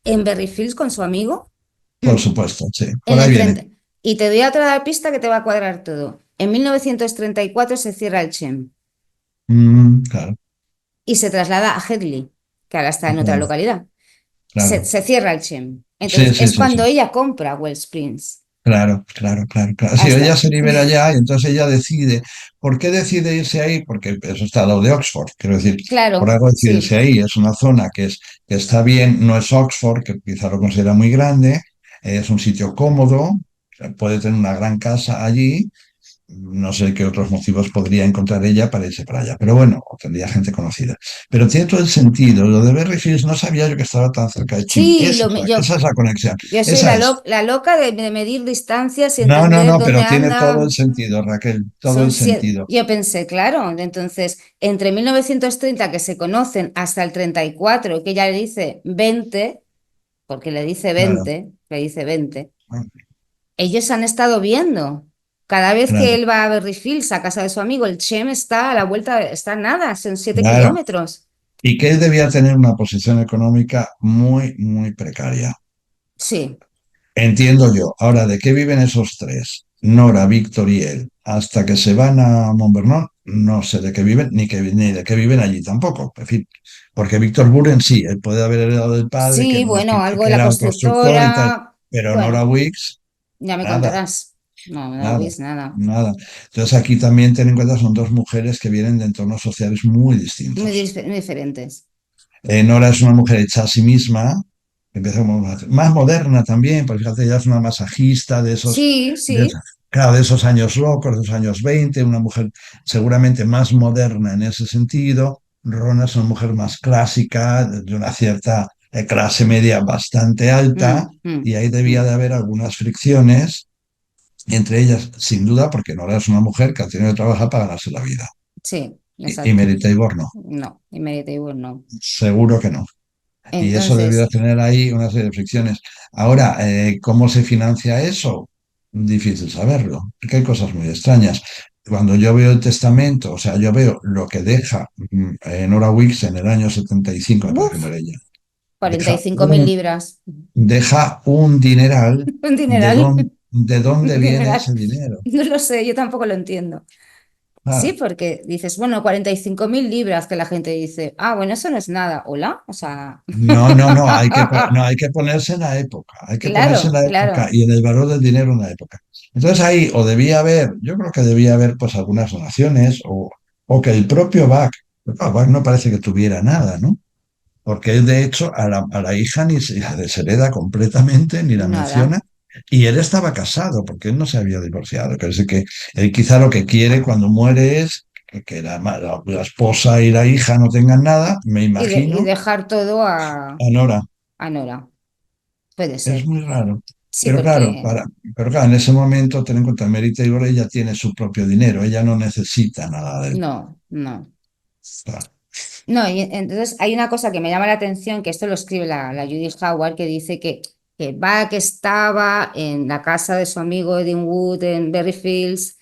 en Berryfields con su amigo. Por supuesto, sí. En Por ahí el viene. 30. Y te doy otra pista que te va a cuadrar todo. En 1934 se cierra el Chem Claro, y se traslada a Headley, que ahora está en otra claro, localidad. claro. Se cierra el Chem. Sí, Entonces sí, es sí, sí. cuando ella compra Wellsprings. Claro, claro, claro, claro. Sí, ella Hasta, se libera ya y entonces ella decide. ¿Por qué decide irse ahí? Porque eso está al lado de Oxford. Quiero decir, por claro, algo decide irse sí, ahí. Es una zona que está bien, no es Oxford, que quizá lo considera muy grande, es un sitio cómodo, puede tener una gran casa allí. No sé qué otros motivos podría encontrar ella para irse para allá, pero bueno, o tendría gente conocida. Pero tiene todo el sentido. Lo de Berry no sabía yo que estaba tan cerca de Chim. sí, Esa es la conexión. yo soy Esa es. la loca de medir distancias y No, no, entender no, dónde pero tiene todo anda. el sentido, Raquel, todo Son el siete. sentido. Yo pensé, claro, entonces, entre 1930 que se conocen hasta el 34 que ella le dice 20 porque Claro, le dice 20 ellos han estado viendo. Cada vez que claro, él va a Berryfields, a casa de su amigo, el Chem está a la vuelta, está nada, son 7 claro. kilómetros. Y que él debía tener una posición económica muy, muy precaria. Sí, Entiendo yo. Ahora, ¿de qué viven esos tres? Nora, Víctor y él. Hasta que se van a Montvernon, no sé de qué viven, ni de qué viven allí tampoco. En fin, porque Víctor Buren sí, él puede haber heredado del padre, sí, bueno, algo que de la era un constructor y tal, constructora, pero Nora bueno, Wicks, ya me nada. contarás. No, no lo Nada, ves nada. nada. Entonces aquí también ten en cuenta, son dos mujeres que vienen de entornos sociales muy distintos. Muy diferentes. Nora es una mujer hecha a sí misma, que empieza como más moderna también, porque fíjate, ella es una masajista Sí, de, sí. claro, de esos años locos, de esos años 20, una mujer seguramente más moderna en ese sentido. Rona es una mujer más clásica, de una cierta clase media bastante alta, Mm, mm, y ahí debía mm. de haber algunas fricciones entre ellas, sin duda, porque Nora es una mujer que ha tenido que trabajar para ganarse la vida. Sí, Y exacto. Mary Taylor no, No, Inmediate no. seguro que no. Y eso debió de Entonces, tener ahí una serie de fricciones. Ahora, ¿cómo se financia eso? Difícil saberlo, porque hay cosas muy extrañas. cuando yo veo el testamento, o sea, yo veo lo que deja Nora Wicks en el año 75, me parece que Uf, muere ella, cuarenta y deja cinco mil un, libras. deja un dineral. Un dineral. De dónde Un viene dineral. ese dinero? No lo sé, yo tampoco lo entiendo. Sí, Claro. porque dices, bueno, 45.000 libras que la gente dice, ah, bueno, eso no es nada. Hola, o sea, No, no, no, no, hay que ponerse en la época, hay que ponerse en claro, la época claro, y en el valor del dinero en la época. Entonces ahí o debía haber, yo creo que debía haber pues algunas donaciones o que el propio Bach, Bach no parece que tuviera nada, ¿no? Porque él de hecho a la hija ni se la deshereda completamente, ni la nada. menciona, y él estaba casado, porque él no se había divorciado. Que es que él quizá lo que quiere cuando muere es que la esposa y la hija no tengan nada, me Y imagino, dejar todo a Nora. a Nora. Puede Es ser. muy raro. Sí, Pero claro, porque pero claro, en ese momento, ten en cuenta, Mary Taylor, ella tiene su propio dinero, ella no necesita nada de él. no, no. Claro. No, y entonces hay una cosa que me llama la atención, que esto lo escribe la Judy Howard, que dice que Bach estaba en la casa de su amigo Edwin Wood en Berryfields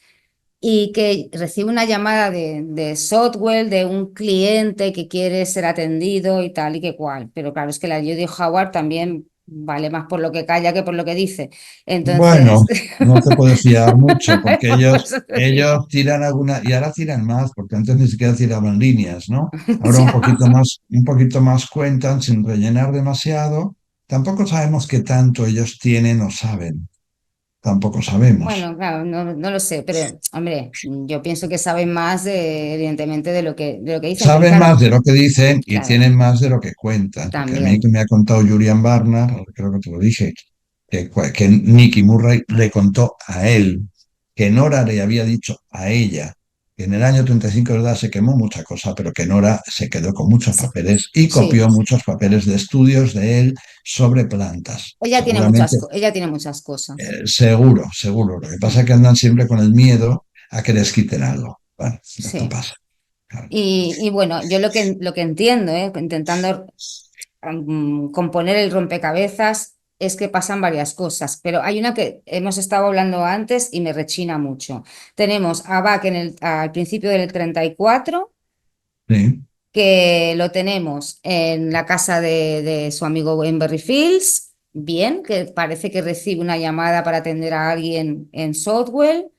y que recibe una llamada de Southwell, de un cliente que quiere ser atendido y tal y que cual. Pero claro, es que la Judy Howard también vale más por lo que calla que por lo que dice. Bueno, Entonces, no te puedes fiar mucho porque por eso te ellos digo. tiran alguna, y ahora tiran más, porque antes ni siquiera tiraban líneas, ¿no? Ahora Ya. un poquito más cuentan sin rellenar demasiado. Tampoco sabemos qué tanto ellos tienen o saben. Tampoco sabemos. Bueno, claro, no, no lo sé, pero hombre, yo pienso que saben más evidentemente, de lo que dicen, porque Saben claro, más de lo que dicen y claro, tienen más de lo que cuentan. Porque a mí que también. me ha contado Julian Barnard, creo que te lo dije, que Nicky Murray le contó a él, que Nora le había dicho a ella, que en el año 35 ¿verdad? Se quemó mucha cosa, pero que Nora se quedó con muchos Sí, papeles y sí. copió muchos papeles de estudios de él sobre plantas. Seguramente, Ella tiene muchas cosas. seguro, seguro. Lo que pasa es Mm, que andan siempre con el miedo a que les quiten algo. Bueno, esto sí. pasa. Claro. Y bueno, yo lo que entiendo, intentando componer el rompecabezas, es que pasan varias cosas, pero hay una que hemos estado hablando antes y me rechina mucho. Tenemos a Bach al principio del 34, Sí, que lo tenemos en la casa de su amigo en Fields, bien, que parece que recibe una llamada para atender a alguien en Southwell.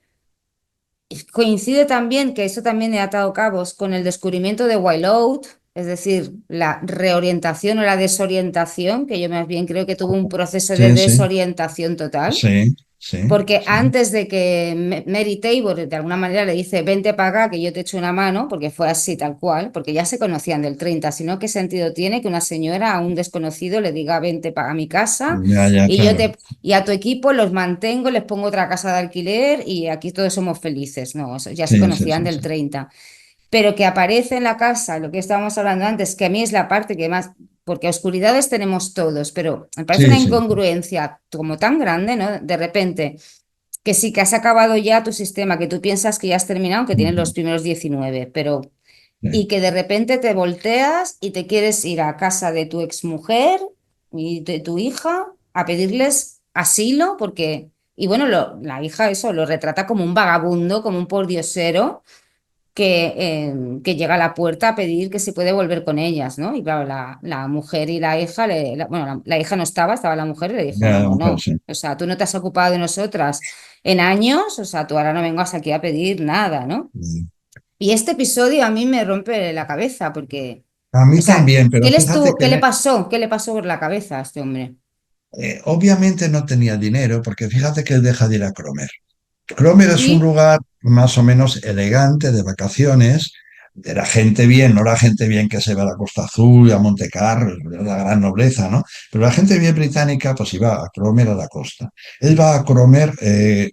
Coincide también que eso también he atado cabos con el descubrimiento de Wild, es decir, la reorientación o la desorientación, que yo más bien creo que tuvo un proceso de sí, sí, desorientación total. sí, sí, Porque sí. antes de que Mary Taylor de alguna manera le dice, vente para acá que yo te echo una mano, porque fue así tal cual, porque ya se conocían del 30, sino qué sentido tiene que una señora a un desconocido le diga, vente para mi casa Ya, ya, y yo claro. y a tu equipo los mantengo, les pongo otra casa de alquiler y aquí todos somos felices. No, ya se Sí, sí, conocían sí, del sí. 30, pero que aparece en la casa, lo que estábamos hablando antes, que a mí es la parte que más, porque oscuridades tenemos todos, pero me parece una Sí, sí, sí. incongruencia como tan grande, ¿no? De repente que sí que has acabado ya tu sistema, que tú piensas que ya has terminado, que tienes los Ujú. primeros 19, pero Sí, y que de repente te volteas y te quieres ir a casa de tu exmujer y de tu hija a pedirles asilo, porque, y bueno, la hija eso lo retrata como un vagabundo, como un pordiosero. Que llega a la puerta a pedir que se puede volver con ellas, ¿no? Y claro, la mujer y la hija, bueno, la hija no estaba la mujer y le dijo, no, ya, no, mujer, no, sí. o sea, tú no te has ocupado de nosotras en años, o sea, tú ahora no vengas aquí a pedir nada, ¿no? Mm. Y este episodio a mí me rompe la cabeza porque, A o mí sea, también, pero fíjate qué que le pasó? ¿Qué le pasó por la cabeza a este hombre? obviamente no tenía dinero, porque fíjate que él deja de ir a Cromer. Cromer es un Sí, lugar más o menos elegante de vacaciones, de la gente bien, no la gente bien que se va a la Costa Azul, a Monte Carlo, la gran nobleza, ¿no? Pero la gente bien británica pues iba a Cromer a la costa. Él va a Cromer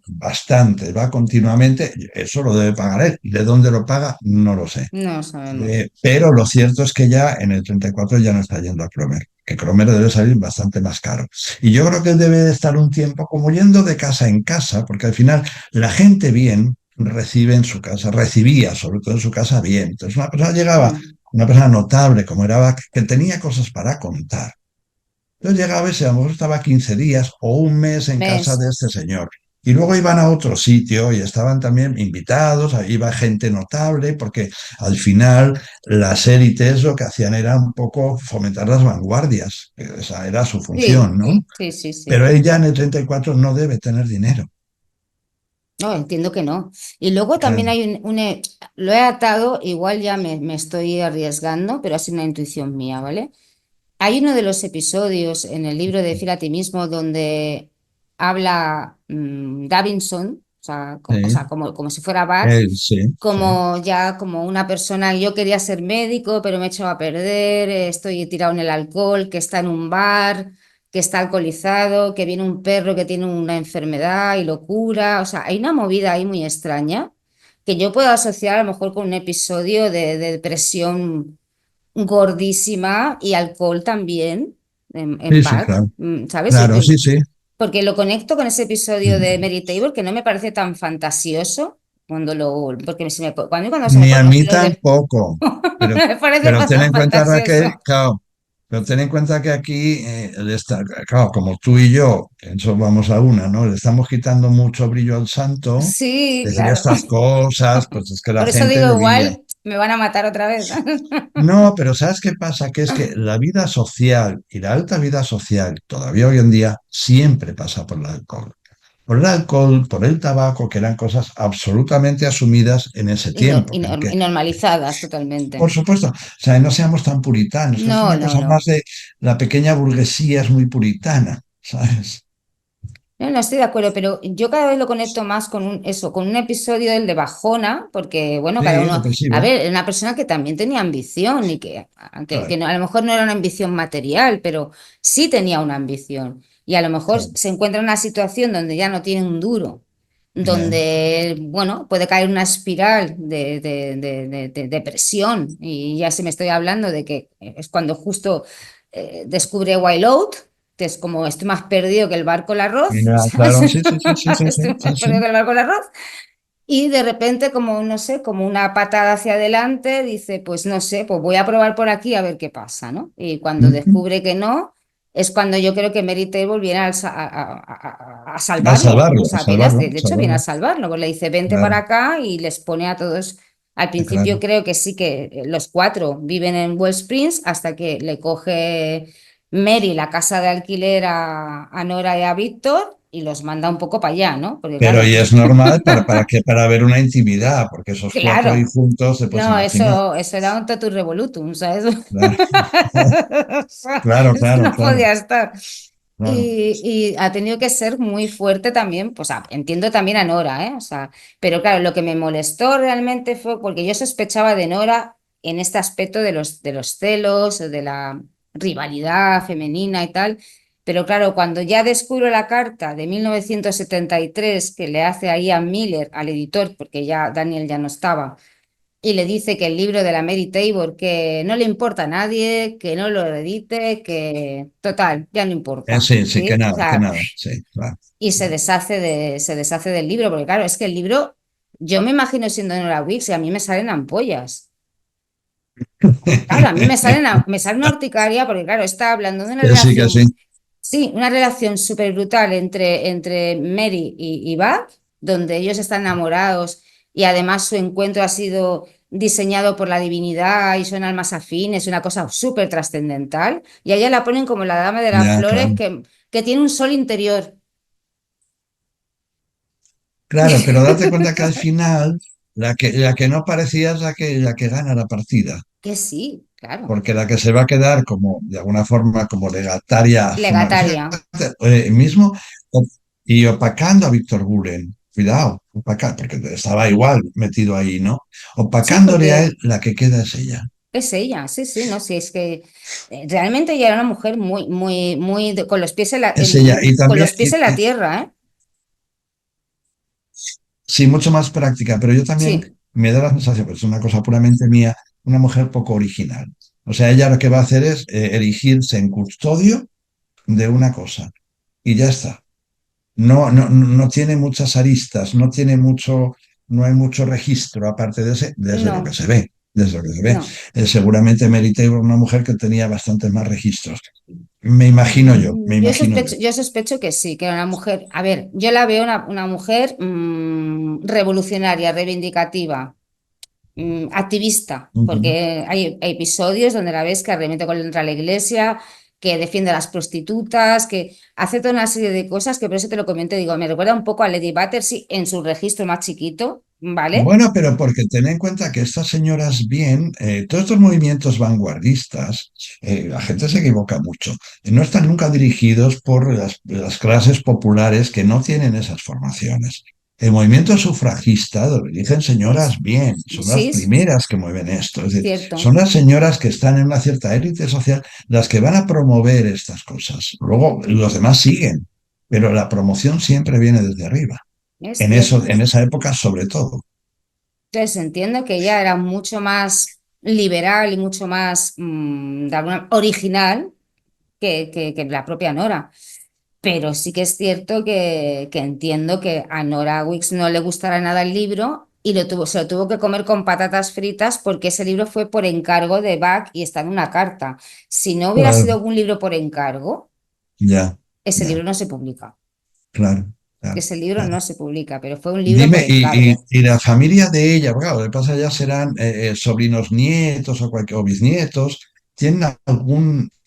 bastante, va continuamente, eso lo debe pagar él. ¿De dónde lo paga? No lo sé. no sabemos. Pero lo cierto es que ya en el 34 ya no está yendo a Cromer, que Cromer debe salir bastante más caro. Y yo creo que él debe de estar un tiempo como yendo de casa en casa, porque al final la gente bien recibe en su casa, recibía sobre todo en su casa bien. Entonces una persona llegaba, Mm. una persona notable como era Bach, que tenía cosas para contar. Entonces llegaba y a lo mejor estaba 15 días o un mes en casa ¿Ves? de este señor. Y luego iban a otro sitio y estaban también invitados, ahí iba gente notable, porque al final las élites lo que hacían era un poco fomentar las vanguardias, que esa era su Sí, función, ¿no? sí, sí, sí. Pero ella en el 34 no debe tener dinero. No, entiendo que no. Y luego también hay lo he atado, igual ya me estoy arriesgando, pero ha sido una intuición mía, ¿vale? Hay uno de los episodios en el libro de Fiel a ti mismo donde habla Davinson, o Sí, sea, como si fuera Bart, sí, sí. como ya como una persona, yo quería ser médico, pero me he echado a perder, estoy tirado en el alcohol, que está en un bar, que está alcoholizado, que viene un perro que tiene una enfermedad y lo cura. O sea, hay una movida ahí muy extraña que yo puedo asociar a lo mejor con un episodio de depresión gordísima y alcohol también en Sí, sí, Bart, claro. ¿sabes? Claro, sí, sí. Porque lo conecto con ese episodio de Mary Taylor que no me parece tan fantasioso porque cuando se me Ni a ponen los mí pelos de tampoco. Pero, me parece pero ten tan en cuenta, Raquel, fantasioso. claro, pero ten en cuenta que aquí, claro, como tú y yo, que eso vamos a una, ¿no? Le estamos quitando mucho brillo al santo, Sí, decir claro. estas cosas, pues es que la Por eso gente digo, debía. igual me van a matar otra vez. No, pero ¿sabes qué pasa? Que es que la vida social y la alta vida social, todavía hoy en día, siempre pasa por el alcohol. Por el alcohol, por el tabaco, que eran cosas absolutamente asumidas en ese tiempo. Y normalizadas totalmente. Por supuesto, o sea, no seamos tan puritanos, que es No, una no, cosa no. más de la pequeña burguesía es muy puritana, ¿sabes? No, no estoy de acuerdo, pero yo cada vez lo conecto más con con un episodio del de Bajona, porque bueno, cada Sí, uno, a depresivo, ver, era una persona que también tenía ambición y que claro, a lo mejor no era una ambición material, pero sí tenía una ambición. Y a lo mejor claro. se encuentra en una situación donde ya no tiene un duro, Eh, donde, bueno, puede caer en una espiral de depresión. Y ya si me estoy hablando de que es cuando justo descubre Wild Out, que es como estoy más perdido que el barco el arroz, mira, ¿sabes? claro, sí, sí, sí, sí, sí, sí, Estoy sí, más sí. perdido que el barco el arroz. Y de repente, como no sé, como una patada hacia adelante, dice, pues no sé, pues voy a probar por aquí a ver qué pasa, ¿no? Y cuando Ujú. descubre que no, es cuando yo creo que Mary Table viene a A salvarlo. O salvarlo, a sea, salvarlo, a de hecho, viene a salvarlo. salvarlo, pues le dice, vente Claro, para acá y les pone a todos. Al principio claro. creo que sí que los cuatro viven en Wellsprings hasta que le coge Mary la casa de alquiler a Nora y a Víctor y los manda un poco para allá, ¿no? Porque Pero claro, y es normal para qué, para ver una intimidad, porque esos cuatro ahí claro. juntos te puedes No, imaginar. eso era un totum revolutum, ¿sabes? Claro, O sea, claro, eso claro, no claro, podía estar. claro. Y ha tenido que ser muy fuerte también, pues entiendo también a Nora, ¿eh? O sea, pero claro, lo que me molestó realmente fue porque yo sospechaba de Nora en este aspecto de los celos, de la rivalidad femenina y tal, pero claro, cuando ya descubro la carta de 1973 que le hace a Ian Miller, al editor, porque ya Daniel ya no estaba, y le dice que el libro de la Mary Taylor que no le importa a nadie, que no lo edite, que total, ya no importa, Sí, sí, ¿sí? O que sea, nada, sí, claro. y se deshace del libro, porque claro, es que el libro, yo me imagino siendo Nora Wicks y a mí me salen ampollas. Claro, a mí me sale una urticaria porque claro, está hablando de una Que sí, que sí. relación, sí, una relación súper brutal entre Mary y Bart, donde ellos están enamorados y además su encuentro ha sido diseñado por la divinidad y son almas afines, una cosa súper trascendental. Y a ella la ponen como la dama de las Ya, flores claro. que tiene un sol interior. Claro, pero date cuenta que al final la que no parecía es la que gana la partida, Que sí, claro. porque la que se va a quedar como, de alguna forma, como legataria, Legataria. fíjate, mismo, o- y opacando a Víctor Gulen, cuidado, porque estaba igual metido ahí, ¿no? Sí, Opacándole a porque él, la que queda es ella. es ella, sí, sí, no, sí, es que realmente ella era una mujer con los pies Es ella, y con también, los pies en la tierra, ¿eh? sí, mucho más práctica, pero yo también Sí, me da la sensación, pues es una cosa puramente mía, una mujer poco original. O sea, ella lo que va a hacer es erigirse en custodio de una cosa y ya está. No tiene muchas aristas, no hay mucho registro aparte de ese, desde lo que no. se ve. desde lo que se ve. no. Seguramente Mary Taylor, una mujer que tenía bastantes más registros. Me imagino yo, me imagino yo. Yo sospecho que sí, que era una mujer. A ver, yo la veo una mujer revolucionaria, reivindicativa, activista, Ujú. porque hay episodios donde la ves que arremete contra la iglesia, que defiende a las prostitutas, que hace toda una serie de cosas que por eso te lo comento, digo, me recuerda un poco a Lady Battersea en su registro más chiquito, ¿vale? Bueno, pero porque ten en cuenta que estas señoras bien, todos estos movimientos vanguardistas, la gente se equivoca mucho. No están nunca dirigidos por las clases populares que no tienen esas formaciones. El movimiento sufragista lo dirigen señoras Es, bien, son las sí, es primeras que mueven esto. Es decir, cierto. son las señoras que están en una cierta élite social las que van a promover estas cosas. Luego los demás siguen, pero la promoción siempre viene desde arriba. Es cierto. En esa época sobre todo. Entonces entiendo que ella era mucho más liberal y mucho más original que la propia Nora. Pero sí que es cierto que entiendo que a Nora Wicks no le gustará nada el libro y se lo tuvo que comer con patatas fritas porque ese libro fue por encargo de Bach y está en una carta. Si no hubiera Claro, sido un libro por encargo, ya, ese libro ya, no se publica. claro, claro, Ese libro claro. no se publica, pero fue un libro por Dime, encargo. y la familia de ella, claro, lo que pasa ya serán sobrinos nietos o, o bisnietos, ¿tienen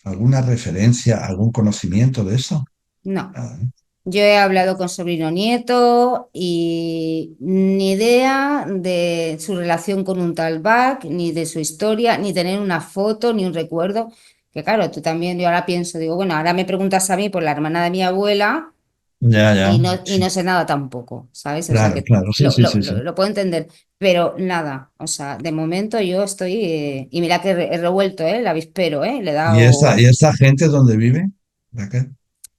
alguna referencia, algún conocimiento de eso? No. Ah, Yo he hablado con sobrino nieto y ni idea de su relación con un tal Bach, ni de su historia, ni tener una foto, ni un recuerdo. Que claro, tú también, yo ahora pienso, digo, bueno, ahora me preguntas a mí por la hermana de mi abuela ya, ya, y sí, no sé nada tampoco, ¿sabes? O sea claro, que claro, sí, sí, sí, sí. lo puedo entender, pero nada, o sea, de momento yo estoy, y mira que he revuelto, el avispero, le he Y dado esta gente dónde vive? Raquel?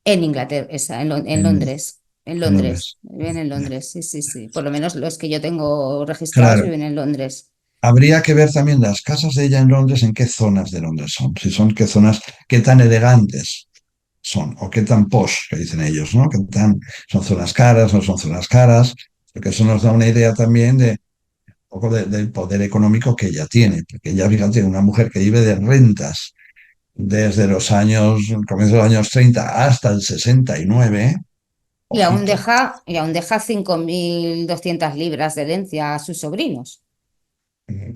en Inglaterra, en En, Londres, en Londres. viven en Ya. Londres, sí, sí, sí. Por lo menos los que yo tengo registrados Claro, viven en Londres. habría que ver también las casas de ella en Londres, en qué zonas de Londres son, si son qué zonas, qué tan elegantes son, o qué tan posh, que dicen ellos, ¿no? ¿Qué tan, son zonas caras, no son zonas caras? Porque eso nos da una idea también de un poco del poder económico que ella tiene, porque ella, fíjate, una mujer que vive de rentas desde los años, comienzo de los años 30 hasta el 69, ojito, Y aún deja 5.200 libras de herencia a sus sobrinos.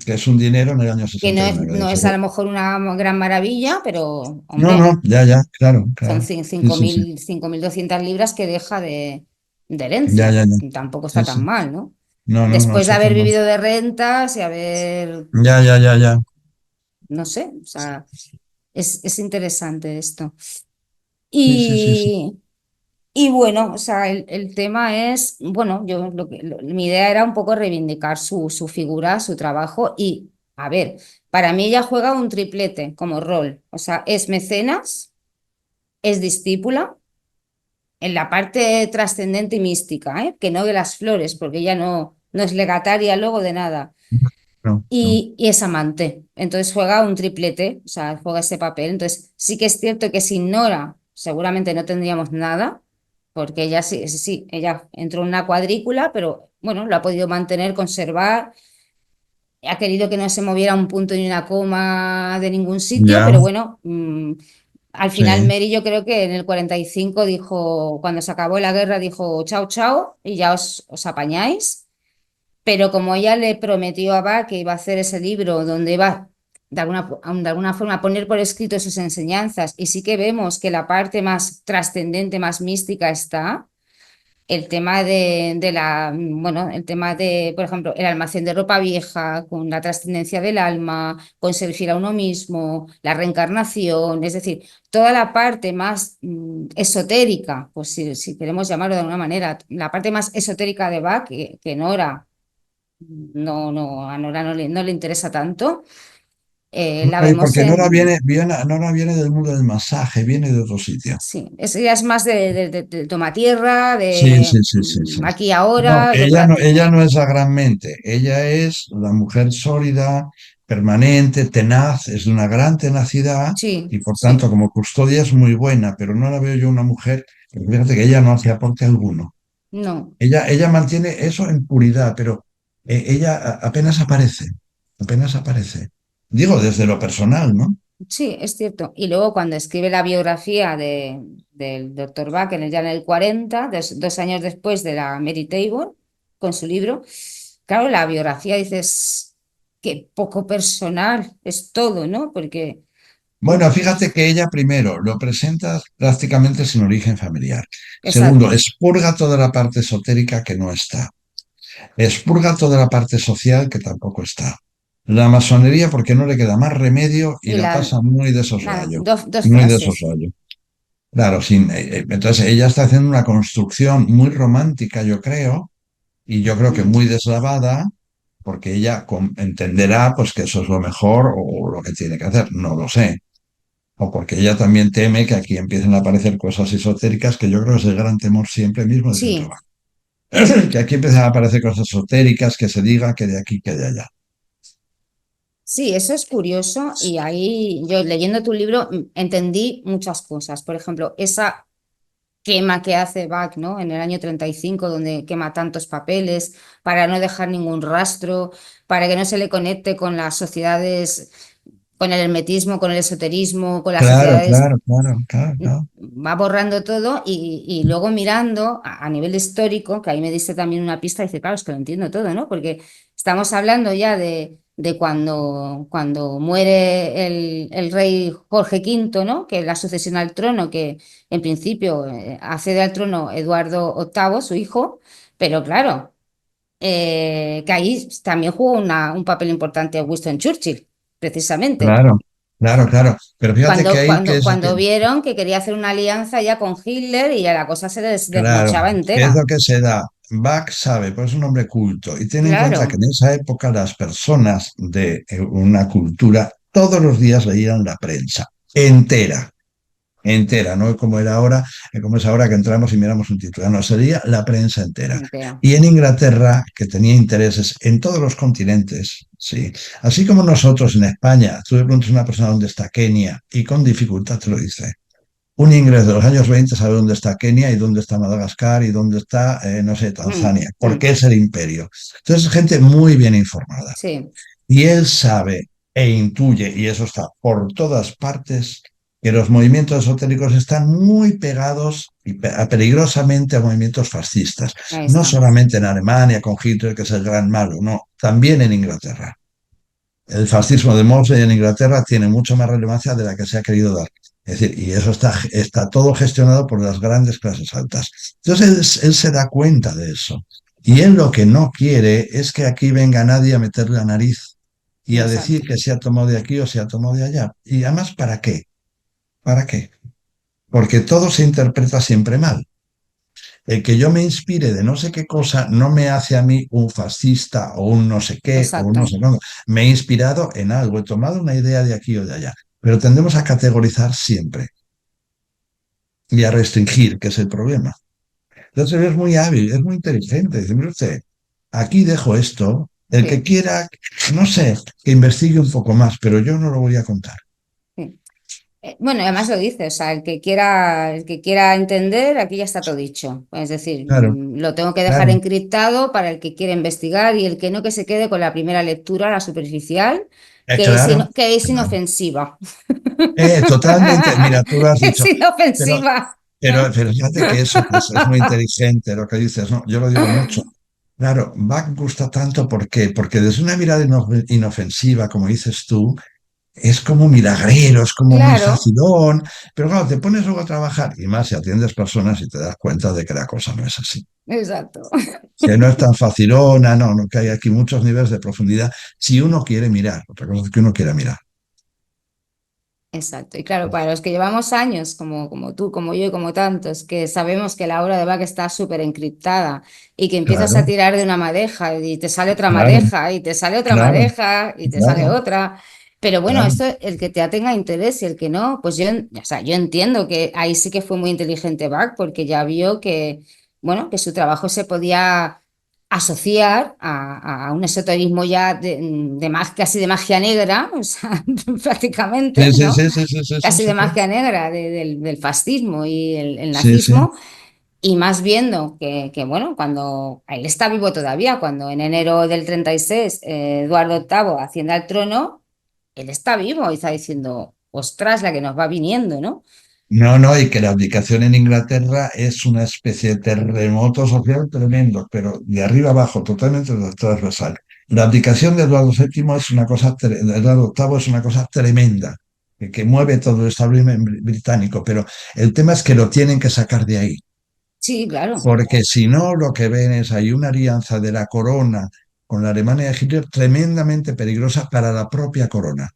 que es un dinero en el año Que no 69. no es a lo mejor una gran maravilla, pero No, hombre, no, ya, ya, claro, son claro. Sí, sí, sí. 5.200 libras que deja de Ya, herencia. ya, ya. Tampoco está Sí, tan sí. mal, ¿no? No, no, no, Después de haber exactamente. vivido de rentas y haber, Ya, ya, ya, ya. no sé, o sea, es interesante esto. Sí, sí, sí, sí. Y, y bueno, o sea, el tema es, bueno, mi idea era un poco reivindicar su figura, su trabajo y, a ver, para mí ella juega un triplete como rol, o sea, es mecenas, es discípula, en la parte trascendente y mística, ¿eh? Que no de las flores, porque ella no es legataria luego de nada. No, no. Y es amante. Entonces juega un triplete, o sea, juega ese papel. Entonces sí que es cierto que sin Nora seguramente no tendríamos nada, porque ella sí, sí, sí, ella entró en una cuadrícula, pero bueno, lo ha podido mantener, conservar, ha querido que no se moviera un punto ni una coma de ningún sitio, Ya, pero bueno, al final sí. Mary yo creo que en el 45 dijo, cuando se acabó la guerra, dijo chao, chao, y ya os apañáis. Pero como ella le prometió a Bach que iba a hacer ese libro donde iba de alguna forma a poner por escrito sus enseñanzas, y sí que vemos que la parte más trascendente, más mística está, el tema bueno, el tema de, por ejemplo, el almacén de ropa vieja, con la trascendencia del alma, con ser fiel a uno mismo, la reencarnación, es decir, toda la parte más esotérica, pues si queremos llamarlo de alguna manera, la parte más esotérica de Bach, que Nora a Nora no le interesa tanto. La No, y vemos porque en, Nora viene del mundo del masaje, viene de otro sitio. sí, ella es más de toma tierra, Sí, de sí, sí, sí, sí. aquí y No, ahora, lo ella práctico. no es la gran mente, ella es la mujer sólida, permanente, tenaz, es de una gran tenacidad Sí, y por tanto sí, como custodia es muy buena, pero no la veo yo una mujer, fíjate que ella no hace aporte alguno. no, Ella mantiene eso en puridad, pero ella apenas aparece. apenas aparece. Digo, desde lo personal, ¿no? Sí, es cierto. Y luego cuando escribe la biografía del doctor Bach ya en el 40, 2 años después de la Mary Taylor, con su libro, claro, la biografía dices que poco personal es todo, ¿no? Porque, Bueno, fíjate que ella primero lo presenta prácticamente sin origen familiar. Segundo, exacto. expurga toda la parte esotérica que no está. Expurga toda la parte social que tampoco está. La masonería porque no le queda más remedio y Y la pasa muy de soslayo. dos Muy de frases. soslayo. Claro, entonces ella está haciendo una construcción muy romántica, yo creo, y yo creo que Mm, muy deslavada, porque ella entenderá pues que eso es lo mejor o lo que tiene que hacer, no lo sé. O porque ella también teme que aquí empiecen a aparecer cosas esotéricas, que yo creo que es el gran temor siempre mismo del centro sí, bajo. Que aquí empiezan a aparecer cosas esotéricas, que se diga que de aquí, que de allá. sí, eso es curioso y ahí yo leyendo tu libro entendí muchas cosas. Por ejemplo, esa quema que hace Bach, ¿no? En el año 35, donde quema tantos papeles para no dejar ningún rastro, para que no se le conecte con las sociedades, con el hermetismo, con el esoterismo, con las Claro, sociedades. claro, claro, claro, claro. Va borrando todo y luego mirando a nivel histórico, que ahí me diste también una pista, y dice, claro, es que lo entiendo todo, ¿no? Porque estamos hablando ya de cuando muere el rey Jorge V, ¿no? Que es la sucesión al trono, que en principio accede al trono Eduardo VIII, su hijo, pero claro, que ahí también jugó un papel importante Winston Churchill, precisamente. Claro, claro, claro. Pero fíjate que ahí que es que, Cuando vieron que quería hacer una alianza ya con Hitler y ya la cosa se claro, desmochaba ¿qué es lo entera. que se da? Bach sabe, pues es un hombre culto y tiene en cuenta que Claro, en esa época las personas de una cultura todos los días leían la prensa entera, entera, no como era ahora, como es ahora que entramos y miramos un titular, no, sería la prensa entera. entera. Y en Inglaterra, que tenía intereses en todos los continentes, sí, así como nosotros en España, tú le preguntas a una persona dónde está Kenia y con dificultad te lo dice. Un inglés de los años 20 sabe dónde está Kenia y dónde está Madagascar y dónde está, no sé, Mm, Tanzania, mm, porque es el imperio. Entonces, gente muy bien informada. sí, Y él sabe e intuye, y eso está por todas partes, que los movimientos esotéricos están muy pegados y peligrosamente a movimientos fascistas. ahí No está. solamente en Alemania con Hitler, que es el gran malo, no, también en Inglaterra. El fascismo de Mosley en Inglaterra tiene mucho más relevancia de la que se ha querido dar. Es decir, y eso está todo gestionado por las grandes clases altas. Entonces él se da cuenta de eso. Y él lo que no quiere es que aquí venga nadie a meterle la nariz y a decir Exacto, que se ha tomado de aquí o se ha tomado de allá. Y además, ¿para qué? ¿Para qué? Porque todo se interpreta siempre mal. El que yo me inspire de no sé qué cosa no me hace a mí un fascista o un no sé qué o un no exacto, sé cuándo. Me he inspirado en algo, he tomado una idea de aquí o de allá. Pero tendemos a categorizar siempre y a restringir, que es el problema. Entonces es muy hábil, es muy inteligente. Dice, mire usted, aquí dejo esto. El que sí, quiera, no sé, que investigue un poco más, pero yo no lo voy a contar. sí. Bueno, además lo dice, o sea, el que quiera entender, aquí ya está todo dicho. Es decir, Claro, lo tengo que dejar claro. encriptado para el que quiera investigar y el que no, que se quede con la primera lectura, la superficial, Claro, que es claro. inofensiva. Totalmente, mira, tú lo has Es dicho, pero inofensiva. pero fíjate que eso que es muy inteligente lo que dices, ¿no? Yo lo digo mucho. Claro, Bach gusta tanto, ¿por qué? Porque desde una mirada inofensiva, como dices tú, es como milagrero, es como muy Claro, facilón, pero claro, te pones luego a trabajar y más si atiendes personas y te das cuenta de que la cosa no es así. exacto. Que no es tan facilona, no, no, que hay aquí muchos niveles de profundidad si uno quiere mirar. Otra cosa es que uno quiera mirar. Exacto. Y claro, para los que llevamos años, como tú, como yo y como tantos, que sabemos que la obra de Bach está súper encriptada y que empiezas a Claro, tirar de una madeja y te sale otra claro, madeja y te sale otra claro, madeja y te sale claro, otra. Pero bueno, claro. esto, el que te tenga interés y el que no, pues o sea, yo entiendo que ahí sí que fue muy inteligente Bach porque ya vio que, bueno, que su trabajo se podía asociar a un esoterismo ya casi de magia negra, o sea, prácticamente, Sí, sí, ¿no? sí, sí, sí, sí, sí, Casi sí, de claro. magia negra del fascismo y el Sí, sí, nazismo. Y más viendo bueno, cuando él está vivo todavía, cuando en enero del 36 Eduardo VIII asciende al trono, él está vivo y está diciendo, ostras, la que nos va viniendo, ¿no? No, no, y que la abdicación en Inglaterra es una especie de terremoto social tremendo, pero de arriba abajo, totalmente transversal. La abdicación de Eduardo VII es una cosa, de Eduardo octavo es una cosa tremenda, que mueve todo el establishment británico, pero el tema es que lo tienen que sacar de ahí, Sí, claro. porque si no, lo que ven es hay una alianza de la corona con la Alemania de Hitler tremendamente peligrosa para la propia corona.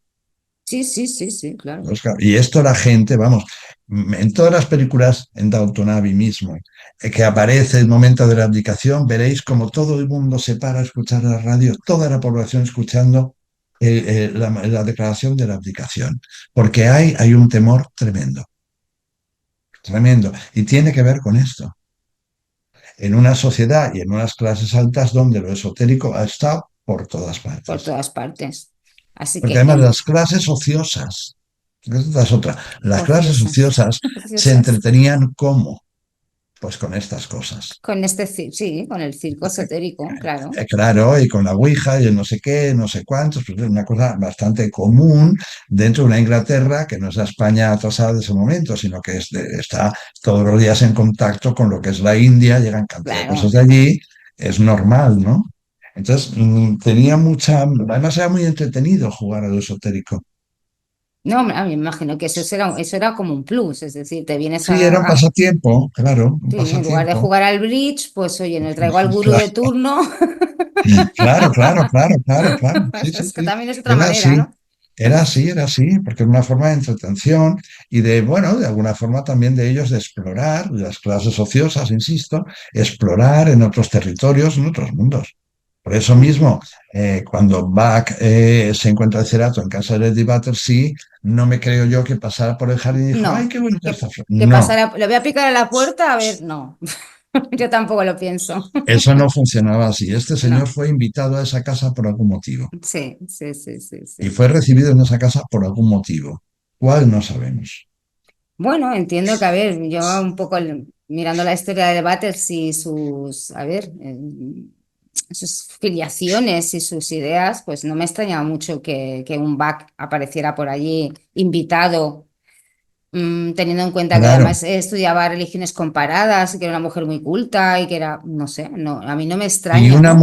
Sí, sí, sí, sí, claro. Oscar. Y esto la gente, vamos, en todas las películas, en Downton Abbey mismo, que aparece el momento de la abdicación, veréis como todo el mundo se para a escuchar la radio, toda la población escuchando la declaración de la abdicación, porque hay un temor tremendo, tremendo, y tiene que ver con esto, en una sociedad y en unas clases altas donde lo esotérico ha estado por todas Por partes. todas partes. Así Porque que además las clases ociosas, esta es otra, las clases ociosas, ociosas se ociosas. entretenían ¿cómo? Pues con estas cosas. Con este, sí, con el circo esotérico, claro. Claro, y con la Ouija y el no sé qué, no sé cuántos, pues es una cosa bastante común dentro de una Inglaterra que no es la España atrasada de ese momento, sino que está todos los días en contacto con lo que es la India, llegan cantidad de cosas Claro. de allí, es normal, ¿no? Entonces, tenía mucha, además era muy entretenido jugar a lo esotérico. No, a mí me imagino que eso era como un plus, es decir, te vienes Sí, era un a, pasatiempo, claro, un sí, en lugar de pasatiempo. jugar al bridge, pues oye, me traigo al gurú de turno. Claro, claro, claro, claro, claro. Sí, sí, Es que sí. también es otra Era manera, así, ¿no? era así, porque era una forma de entretención y de, bueno, de alguna forma también de ellos de explorar, las clases ociosas, insisto, explorar en otros territorios, en otros mundos. Por eso mismo, cuando Bach se encuentra el cerato en casa de Lady Battersea, no me creo yo que pasara por el jardín y dijo, ¡ay, No, qué bonita esta flor! que No, pasara, le voy a picar a la puerta, a ver, no, yo tampoco lo pienso. eso no funcionaba así. Este señor No, fue invitado a esa casa por algún motivo. sí, sí, sí, sí, Y sí. fue recibido en esa casa por algún motivo. ¿Cuál? No sabemos. Bueno, entiendo que, a ver, yo un poco mirando la historia de debates y sus, a ver, sus filiaciones y sus ideas, pues no me extrañaba mucho que un Bach apareciera por allí invitado, teniendo en cuenta que Claro. además estudiaba religiones comparadas, y que era una mujer muy culta y que era, no sé, no, a mí no me extraña, ¿no?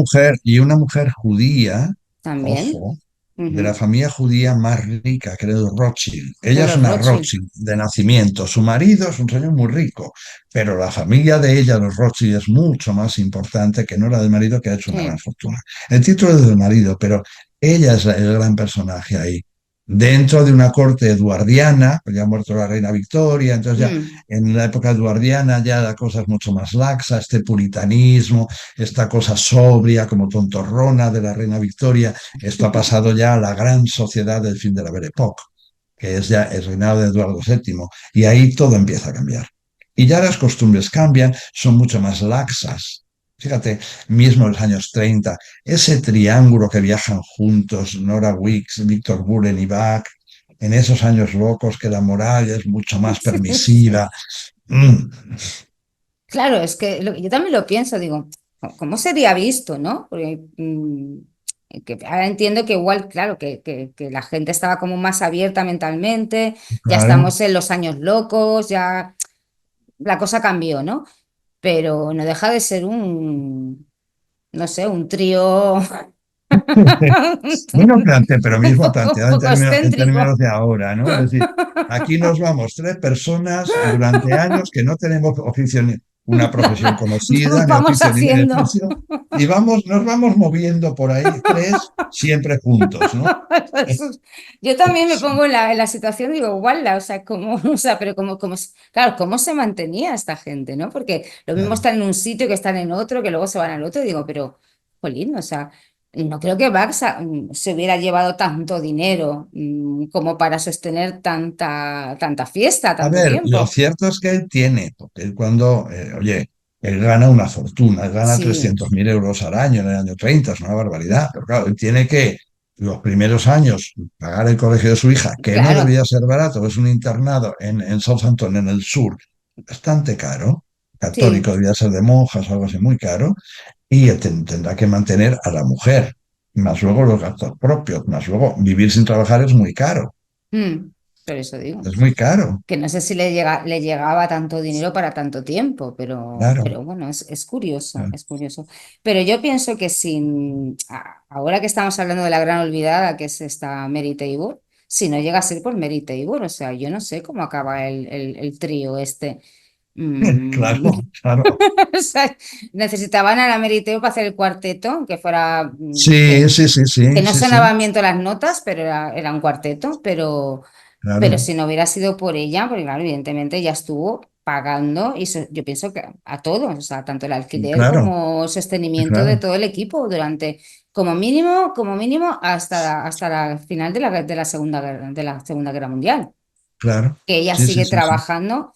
Y una mujer judía, También, ojo, de la ujú, familia judía más rica, que era de Rothschild. de Ella es los una Rothschild. Rothschild de nacimiento. Su marido es un señor muy rico, pero la familia de ella, los Rothschild, es mucho más importante que no la del marido, que ha hecho una gran Sí. fortuna. El título es del marido, pero ella es el gran personaje ahí. Dentro de una corte eduardiana, pues ya ha muerto la reina Victoria, entonces ya Mm. en la época eduardiana ya la cosa es mucho más laxa, este puritanismo, esta cosa sobria, como tontorrona de la reina Victoria, esto ha pasado ya a la gran sociedad del fin de la Belle Époque, que es ya el reinado de Eduardo VII, y ahí todo empieza a cambiar. Y ya las costumbres cambian, son mucho más laxas. Fíjate, mismo en los años 30, ese triángulo que viajan juntos, Nora Weeks, Víctor Buren y Bach, en esos años locos que la moral es mucho más Sí, sí. permisiva. Mm, Claro, es que yo también lo pienso, digo, ¿cómo sería visto, no? Porque que ahora entiendo que igual, claro, que la gente estaba como más abierta mentalmente, ya claro. estamos en los años locos, ya la cosa cambió, ¿no? Pero no deja de ser no sé, un trío Bueno, pero mismo un planteado poco en términos excéntrico. de ahora, ¿no? Es decir, aquí nos vamos tres personas durante años que no tenemos oficio una profesión conocida, ni Vamos oficio ni haciendo. beneficio, y nos vamos moviendo por ahí tres siempre juntos, ¿no? Eso yo también me pongo en la situación, digo, guau, o sea, cómo, o sea, pero claro, ¿cómo se mantenía esta gente, no? Porque lo mismo Claro. están en un sitio que están en otro, que luego se van al otro, y digo, pero, jolín, o sea, no creo que Baxa se hubiera llevado tanto dinero como para sostener tanta fiesta, A tanto ver, lo tiempo. cierto es que él tiene, porque él cuando, oye, él gana una fortuna, él gana Sí, 300.000 euros al año en el año 30, es una barbaridad, pero claro, él tiene que los primeros años pagar el colegio de su hija, que no claro. debía ser barato, es un internado en Southampton, en el sur, bastante caro, Sí. católico, debía ser de monjas o algo así, muy caro, y tendrá que mantener a la mujer, más luego los gastos propios, más luego vivir sin trabajar es muy caro, Mm, por eso digo. es muy caro, Que no sé si le llegaba tanto dinero para tanto tiempo, claro, pero bueno, es curioso, claro. es curioso. Pero yo pienso que sin, ahora que estamos hablando de la gran olvidada, que es esta Mary Taylor, si no llega a ser por Mary Taylor, o sea, yo no sé cómo acaba el trío este. Mm, Claro, claro. o sea, necesitaban a la Mary Taylor para hacer el cuarteto, que fuera, Sí, sí, sí, que sí, no sí, sí, sonaban bien todas las notas, pero era un cuarteto, pero claro, si no hubiera sido por ella, porque claro, evidentemente ella estuvo pagando, y yo pienso que a todos, o sea, tanto el alquiler claro, como sostenimiento de claro, todo el equipo durante, como mínimo, hasta la final de la Segunda Guerra Mundial, claro. que ella Sí, sí, sigue sí, sí. trabajando,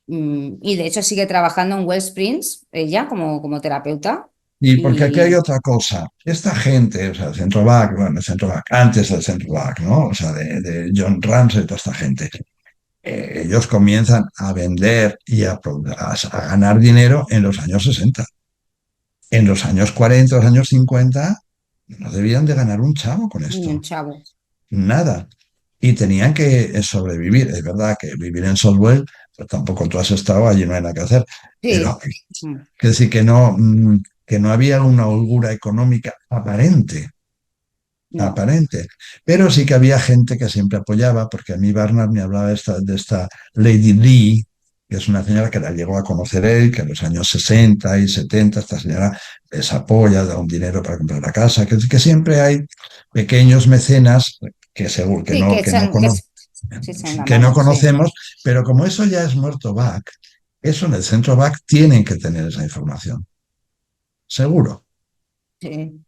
y de hecho sigue trabajando en Wellsprings, ella como terapeuta, Y porque aquí hay y otra cosa. Esta gente, o sea, el centro back, bueno, el centro back, antes del centro back, ¿no? O sea, de John Ramsey y toda esta gente, ellos comienzan a vender y a ganar dinero en los años 60. En los años 40, los años 50, no debían de ganar un chavo con ni un esto. chavo. Nada. Y tenían que sobrevivir. Es verdad que vivir en Solwell, pues tampoco tú has estado allí, no hay nada que hacer. Pero Sí. Mm. que decir que no había una holgura económica aparente, No. aparente. Pero sí que había gente que siempre apoyaba, porque a mí Barnard me hablaba de esta Lady Lee, que es una señora que la llegó a conocer él, que en los años 60 y 70 esta señora les apoya, da un dinero para comprar la casa, que siempre hay pequeños mecenas que seguro Sí, sí son la que no mano, sí. conocemos, pero como eso ya es muerto back, eso en el centro back tienen que tener esa información, seguro. Sí.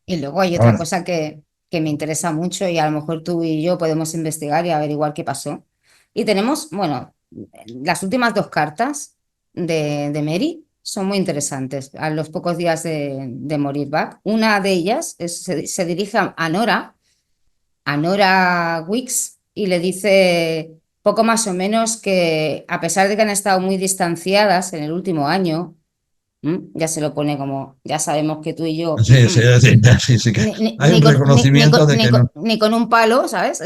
Y luego hay otra Ahora, cosa que me interesa mucho y a lo mejor tú y yo podemos investigar y averiguar qué pasó. Y tenemos, bueno, las últimas dos cartas de Mary son muy interesantes. A los pocos días de morir Bach, una de ellas se dirige a Nora Wicks, y le dice poco más o menos que a pesar de que han estado muy distanciadas en el último año, ya se lo pone como, ya sabemos que tú y yo, sí, sí, sí, sí, sí que hay un reconocimiento de que no. ni con un palo, ¿sabes?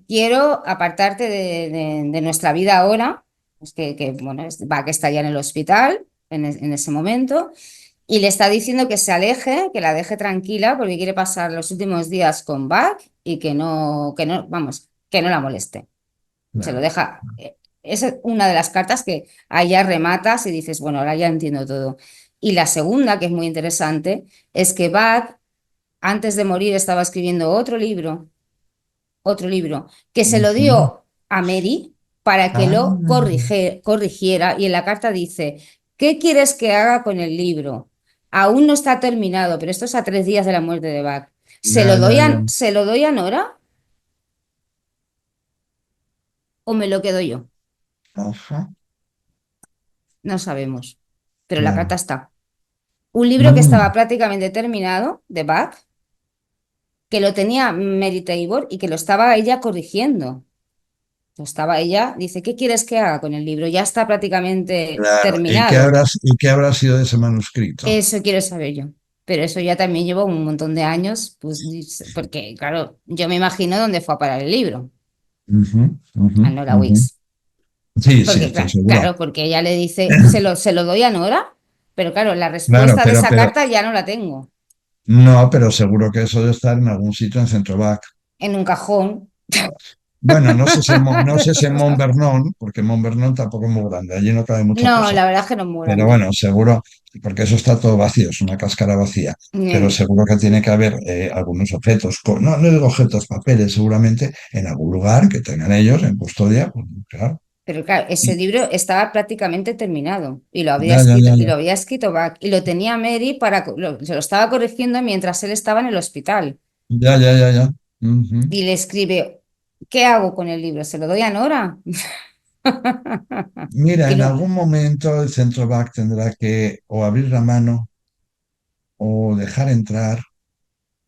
Quiero apartarte de nuestra vida ahora, es bueno, va que está ya en el hospital en ese momento, y le está diciendo que se aleje, que la deje tranquila, porque quiere pasar los últimos días con Bach y vamos, que no la moleste. Se lo Claro. deja. Esa es una de las cartas que allá rematas y dices, bueno, ahora ya entiendo todo. Y la segunda, que es muy interesante, es que Bach, antes de morir, estaba escribiendo otro libro, que se lo Ujú. dio a Mary para que Ah, lo corrigiera. Y en la carta dice, ¿qué quieres que haga con el libro? Aún no está terminado, pero esto es a 3 días de la muerte de Bach. ya, ya, ya. ¿Se lo doy a Nora o me lo quedo yo? Ajá, No sabemos, pero la carta claro. está. Un libro que Mm, estaba prácticamente terminado de Bach, que lo tenía Mary Taylor y que lo estaba ella corrigiendo. Lo estaba ella, dice, ¿qué quieres que haga con el libro? Ya está prácticamente claro. terminado. Y qué habrá sido de ese manuscrito? Eso quiero saber yo. Pero eso ya también llevo un montón de años, pues, porque, claro, yo me imagino dónde fue a parar el libro, Ujú, ujú, a Nora ujú. Wicks. Sí, sí, Porque, estoy claro, seguro. claro, porque ella le dice, se lo doy a Nora, pero claro, la Claro, respuesta de esa carta ya no la tengo. no, pero seguro que eso debe estar en algún sitio en Centrovac. En un cajón. Bueno, no sé si en Mont Vernon, porque Mont Vernon tampoco es muy grande, allí no cabe mucha No, cosa. la verdad es que no es muy Pero grande. bueno, seguro, porque eso está todo vacío, es una cáscara vacía. Pero Eh, seguro que tiene que haber algunos objetos, no, no digo objetos, papeles, seguramente en algún lugar que tengan ellos en custodia, pues, claro. Pero claro, ese Y- libro estaba prácticamente terminado Ya, ya, ya, y ya. lo había escrito Bach y lo tenía Mary se lo estaba corrigiendo mientras él estaba en el hospital. Ya, ya, ya, ya. Ujú. Y le escribe, ¿qué hago con el libro? ¿Se lo doy a Nora? Mira, Y en no, algún momento el centro back tendrá que o abrir la mano o dejar entrar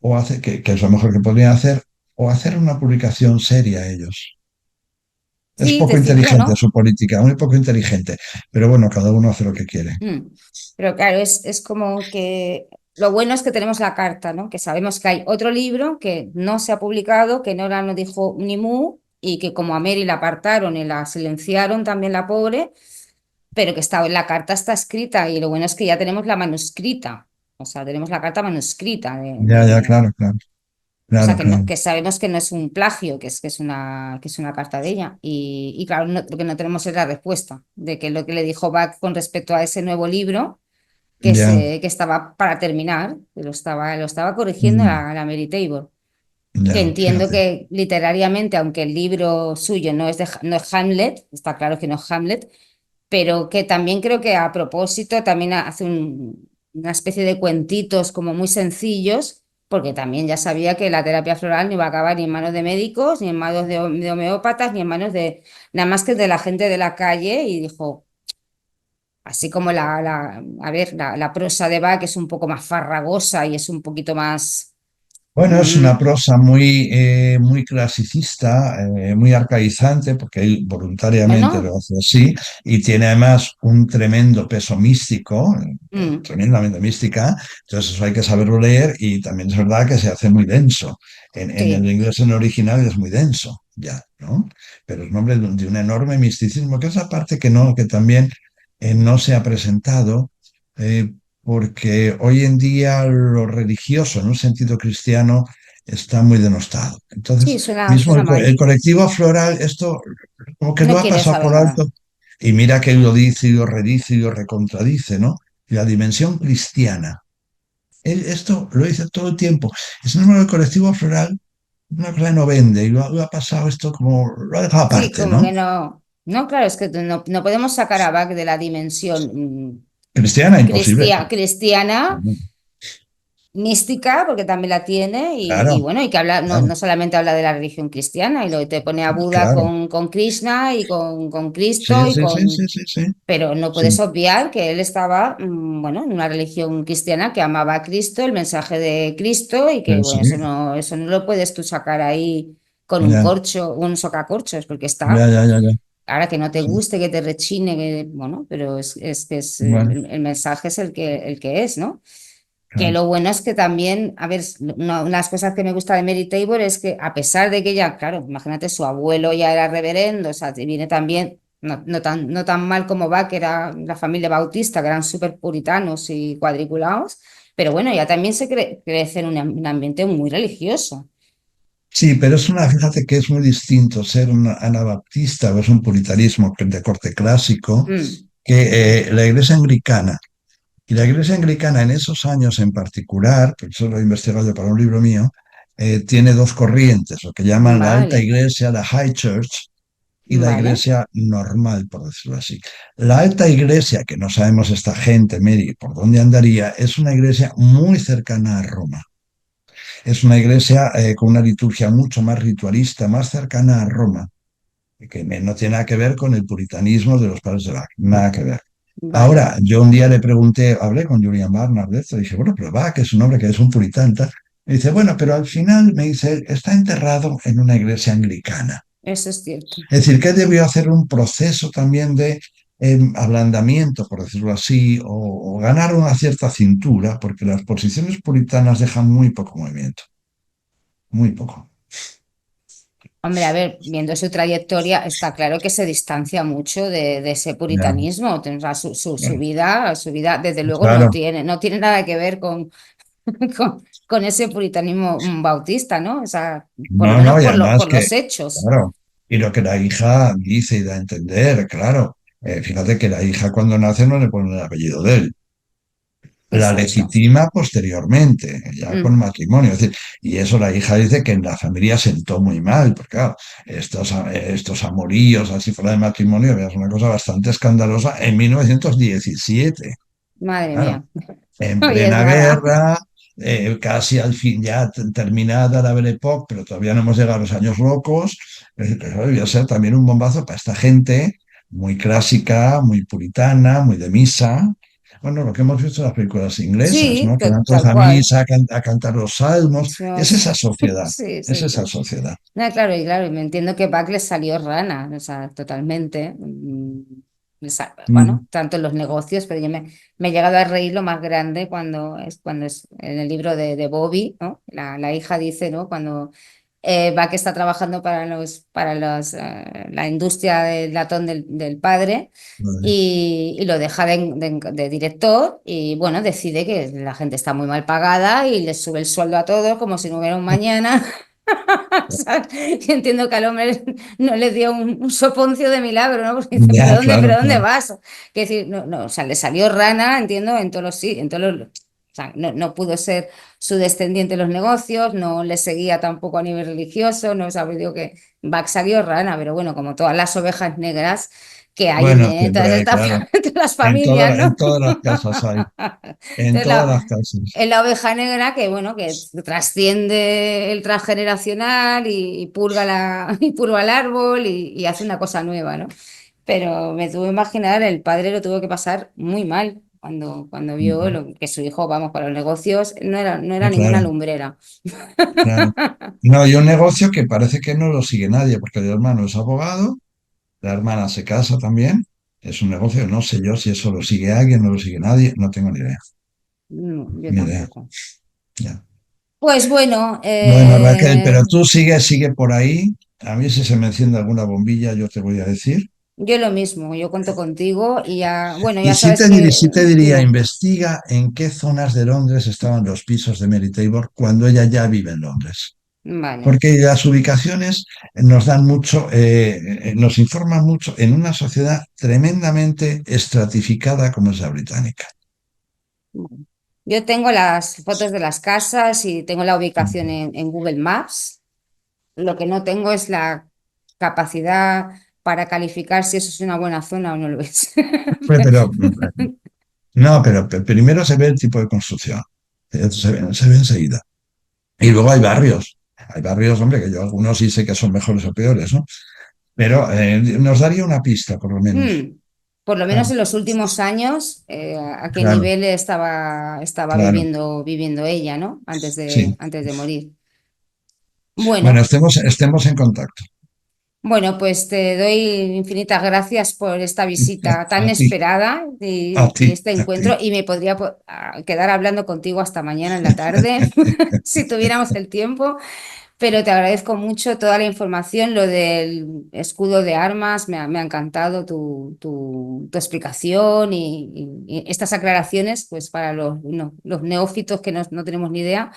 o hacer, que es lo mejor que podrían hacer, o hacer una publicación seria ellos. Es Sí, poco decirlo, inteligente ¿no? su política, muy poco inteligente. Pero bueno, cada uno hace lo que quiere. Mm. Pero claro, es como que lo bueno es que tenemos la carta, ¿no? Que sabemos que hay otro libro que no se ha publicado, que Nora no dijo ni mu, y que como a Mary la apartaron y la silenciaron también la pobre, pero que está, la carta está escrita y lo bueno es que ya tenemos la manuscrita, o sea, tenemos la carta manuscrita Ya, ya, claro, claro, o sea, claro, que, claro. que sabemos que no es un plagio, que es una carta de ella. Y claro, lo que no tenemos es la respuesta de que lo que le dijo Bach con respecto a ese nuevo libro Ya, que estaba para terminar, que lo estaba corrigiendo mm, la Mary Taylor, que ya, entiendo fíjate. que literariamente, aunque el libro suyo no es, no es Hamlet, está claro que no es Hamlet, pero que también creo que a propósito también hace una especie de cuentitos como muy sencillos, porque también ya sabía que la terapia floral no iba a acabar ni en manos de médicos, ni en manos de homeópatas, ni en manos de nada más que de la gente de la calle, y dijo, así como a ver, la prosa de Bach es un poco más farragosa y es un poquito más, Bueno, es mm, una prosa muy, muy clasicista, muy arcaizante, porque él voluntariamente bueno, lo hace así, y tiene además un tremendo peso místico, mm, tremendamente mística, entonces eso hay que saberlo leer y también es verdad que se hace muy denso. En el sí, inglés en original es muy denso, ya, ¿no? Pero es un hombre de un enorme misticismo, que es la parte que, no, que también no se ha presentado. eh, Porque hoy en día lo religioso, en un sentido cristiano, está muy denostado. Entonces, sí, suena, mismo suena el mal. colectivo floral, esto como que No lo ha quiere pasado saber por nada. alto y mira que lo dice y lo redice y lo recontradice, ¿no? Y la dimensión cristiana. Él esto lo dice todo el tiempo. Sin embargo, el colectivo floral, una cosa que no vende y lo ha pasado esto como, lo ha dejado Sí, aparte, como ¿no? que no. No, claro, es que no, no podemos sacar a Bach de la dimensión Cristiana, imposible. cristiana mística, porque también la tiene, y Claro, bueno, y que habla, no, claro, no solamente habla de la religión cristiana, y lo te pone a Buda claro. con Krishna y con Cristo, Sí, y sí, sí, con, sí, sí, sí. pero no Sí, puedes obviar que él estaba, bueno, en una religión cristiana que amaba a Cristo, el mensaje de Cristo, y que, sí, bueno, eso no lo puedes tú sacar ahí con un ya, corcho, un socacorchos, porque ya, está, ya, ya, ya. ahora que no te Sí, guste, que te rechine, que, bueno, pero es que es, bueno, el mensaje es el que es, ¿no? Que claro. lo bueno es que también, a ver, una de las cosas que me gusta de Mary Tabor es que a pesar de que ella, claro, imagínate, su abuelo ya era reverendo, o sea, viene también, no tan mal como va, que era la familia bautista, que eran súper puritanos y cuadriculados, pero bueno, ya también crece en un ambiente muy religioso. Sí, pero es una, fíjate que es muy distinto ser un anabaptista o es un puritanismo de corte clásico Mm, que la iglesia anglicana. Y la iglesia anglicana en esos años en particular, que eso lo he investigado yo para un libro mío, tiene dos corrientes, lo que llaman la alta vale, iglesia, la high church, y la vale, iglesia normal, por decirlo así. La alta iglesia, que no sabemos esta gente, Mary, por dónde andaría, es una iglesia muy cercana a Roma. Es una iglesia con una liturgia mucho más ritualista, más cercana a Roma, que no tiene nada que ver con el puritanismo de los padres de Bach, nada que ver. vale. Ahora, yo un día le pregunté, hablé con Julian Barnard de esto, y dije, bueno, pero Bach es un hombre que es un puritano. Y dice, bueno, pero al final me dice, está enterrado en una iglesia anglicana. Eso es cierto. Es decir, que debió hacer un proceso también de ablandamiento, por decirlo así, o ganar una cierta cintura, porque las posiciones puritanas dejan muy poco movimiento, muy poco. Hombre, a ver, viendo su trayectoria, está claro que se distancia mucho de ese Ya, puritanismo. O sea, bueno, su vida, desde luego, claro. no tiene nada que ver con ese puritanismo bautista, ¿no? O sea, por lo No, menos no, y además por que, los hechos. claro, y lo que la hija dice y da a entender, claro, fíjate que la hija cuando nace no le pone el apellido de él, la Exacto. legitima posteriormente, ya con Mm, matrimonio. Es decir, y eso la hija dice que en la familia sentó muy mal, porque claro, estos amoríos así fuera de matrimonio, es una cosa bastante escandalosa en 1917. madre Claro, mía. en Hoy es plena nada. guerra, casi al fin ya terminada la Belle Époque, pero todavía no hemos llegado a los años locos. Eso debía ser también un bombazo para esta gente muy clásica, muy puritana, muy de misa. bueno, lo que hemos visto en las películas inglesas, Sí, ¿no? Que van todos tal a cual. misa a cantar los salmos. Eso Es esa es- sociedad, Sí, es sí, esa sí. sociedad. No, claro, y claro, y me entiendo que Bach le salió rana, o sea, totalmente. Mm, Bueno, tanto en los negocios, pero me he llegado a reír lo más grande cuando es en el libro de Bobby, ¿no? La hija dice, ¿no? Cuando Bach está trabajando la industria del latón del padre. vale. Y lo deja de director y bueno, decide que la gente está muy mal pagada y les sube el sueldo a todos como si no hubiera un mañana. ¿Sabes? Y entiendo que al hombre no le dio un soponcio de milagro, ¿no? Porque dice, Ya, pero claro, dónde claro. vas? Que decir, no, no, o sea, le salió rana, entiendo, en todos los, sí, en todos los, o sea, no pudo ser su descendiente en los negocios, no le seguía tampoco a nivel religioso, no, o sea, digo que Bach salió rana, pero bueno, como todas las ovejas negras que hay Bueno, en siempre todas hay, estas claro. entre las familias, En ¿no? todas las casas hay. En Entonces, todas las casas. es la oveja negra que, bueno, que trasciende el transgeneracional y purga y purga el árbol y hace una cosa nueva, ¿no? Pero me tuve que imaginar, el padre lo tuvo que pasar muy mal cuando vio Ujú. que su hijo, vamos, para los negocios, no era ninguna Claro, lumbrera. claro. No, y un negocio que parece que no lo sigue nadie, porque el hermano es abogado, la hermana se casa también. Es un negocio, no sé yo si eso lo sigue alguien, no lo sigue nadie, no tengo ni idea. No, yo Ni idea. tampoco. Ya. Pues bueno, Bueno, Raquel, pero tú sigue por ahí. A mí si se me enciende alguna bombilla, yo te voy a decir. yo lo mismo, yo cuento contigo y ya, bueno, Y ya sabes sí que, te diría, dime, investiga en qué zonas de Londres estaban los pisos de Mary Taylor cuando ella ya vive en Londres. vale. Porque las ubicaciones nos dan mucho, nos informan mucho en una sociedad tremendamente estratificada como es la británica. Bueno, yo tengo las fotos de las casas y tengo la ubicación en Google Maps. Lo que no tengo es la capacidad para calificar si eso es una buena zona o no lo es. Pero, no, pero primero se ve el tipo de construcción. Se ve enseguida. Y luego hay barrios, hombre, que yo algunos sí sé que son mejores o peores, ¿no? Pero nos daría una pista, por lo menos. Hmm, Por lo menos Claro, en los últimos años, a qué claro, nivel estaba claro, viviendo ella, ¿no? Antes de, sí. antes de morir. Bueno, Bueno, estemos en contacto. bueno, pues te doy infinitas gracias por esta visita tan A ti, inesperada a ti, y este a ti. encuentro y me podría quedar hablando contigo hasta mañana en la tarde si tuviéramos el tiempo, pero te agradezco mucho toda la información, lo del escudo de armas, me ha encantado tu explicación y estas aclaraciones, pues para los, no, los neófitos que no tenemos ni idea,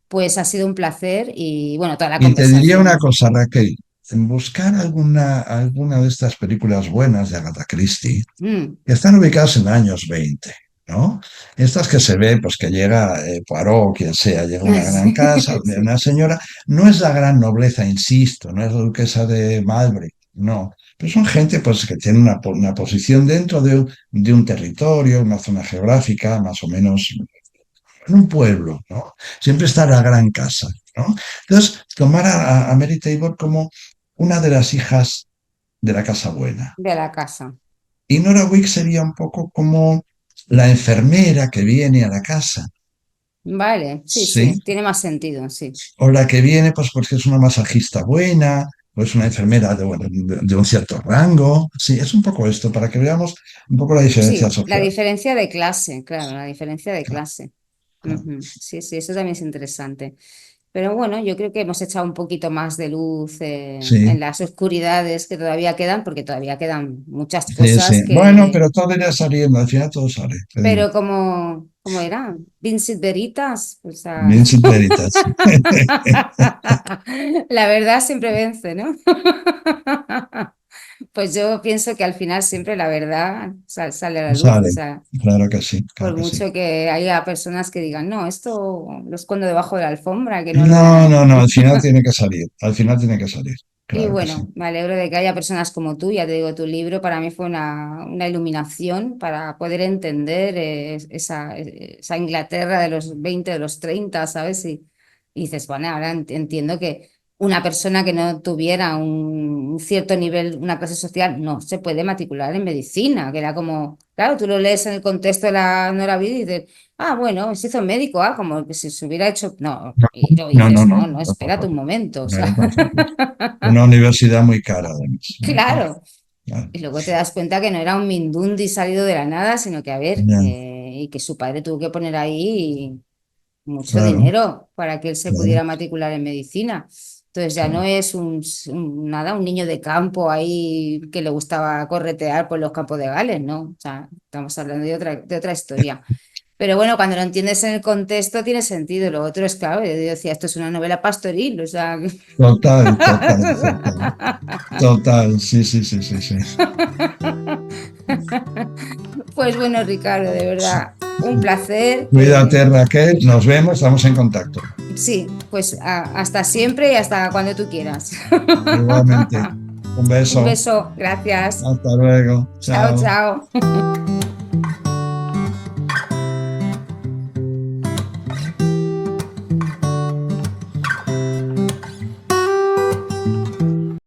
pues ha sido un placer y bueno, toda la Y te diría una conversación. cosa, Raquel, en buscar alguna de estas películas buenas de Agatha Christie, Mm, que están ubicadas en los años 20, ¿no? Estas que se ve, pues que llega Poirot o quien sea, llega a una gran casa, sí. una señora, no es la gran nobleza, insisto, no es la duquesa de Marlborough, no, pero son gente pues que tiene una posición dentro de un territorio, una zona geográfica, más o menos en un pueblo, ¿no? Siempre está la gran casa, ¿no? Entonces, tomar a Mary Taylor como una de las hijas de la Casa Buena. De la casa. Y Nora Wick sería un poco como la enfermera que viene a la casa, Vale, sí, ¿sí? sí, tiene más sentido, sí. O la que viene, pues porque es una masajista buena, o es una enfermera bueno, de un cierto rango. Sí, es un poco esto, para que veamos un poco la diferencia Sí, la social. diferencia de clase, claro, la diferencia de Claro, clase. claro. Ujú, sí, sí, eso también es interesante. Pero bueno, yo creo que hemos echado un poquito más de luz Sí, en las oscuridades que todavía quedan, porque todavía quedan muchas sí, sí. cosas Bueno, que, pero todo irá saliendo, al final todo sale, te digo. pero como era, Vincent Veritas, o sea, Bien sin veritas. la verdad siempre vence, ¿no? Pues yo pienso que al final siempre la verdad sale a la luz, o Sale, sea, claro que sí, claro por que sí. mucho que haya personas que digan, no, esto lo escondo debajo de la alfombra, que no lo vea No, nadie. no, no, al final tiene que salir, al final tiene que salir, Y claro que sí. bueno, me alegro de que haya personas como tú, ya te digo, tu libro para mí fue una iluminación para poder entender esa Inglaterra de los 20 de los 30, ¿sabes? Y dices, bueno, ahora entiendo que una persona que no tuviera un cierto nivel, una clase social, no se puede matricular en medicina, que era como, claro, tú lo lees en el contexto de la Nora Vida y dices, ah, bueno, se hizo médico, ah, como que si se hubiera hecho, no, No, y lo no, no, dices, no, no, no, no tan espérate un fácil. momento, o No sea, era tan fácil. Una universidad muy cara, además. Muy cara. claro. Claro. Y luego te das cuenta que no era un mindundi salido de la nada, sino que, a ver, Ya, y que su padre tuvo que poner ahí mucho claro, dinero para que él se claro, pudiera matricular en medicina. Entonces ya no claro. es nada, un niño de campo ahí que le gustaba corretear por los campos de Gales, ¿no? O sea, estamos hablando de otra historia. Pero bueno, cuando lo entiendes en el contexto tiene sentido. Lo otro es, claro, yo decía, esto es una novela pastoril, o sea... Total, total, total. Total, sí, sí, sí, sí, sí. Pues bueno, Ricardo, de verdad, un placer. Cuídate, Raquel, nos vemos, estamos en contacto. Sí, pues hasta siempre y hasta cuando tú quieras. Igualmente, un Un beso, beso, gracias. hasta luego, Chao, chao. chao.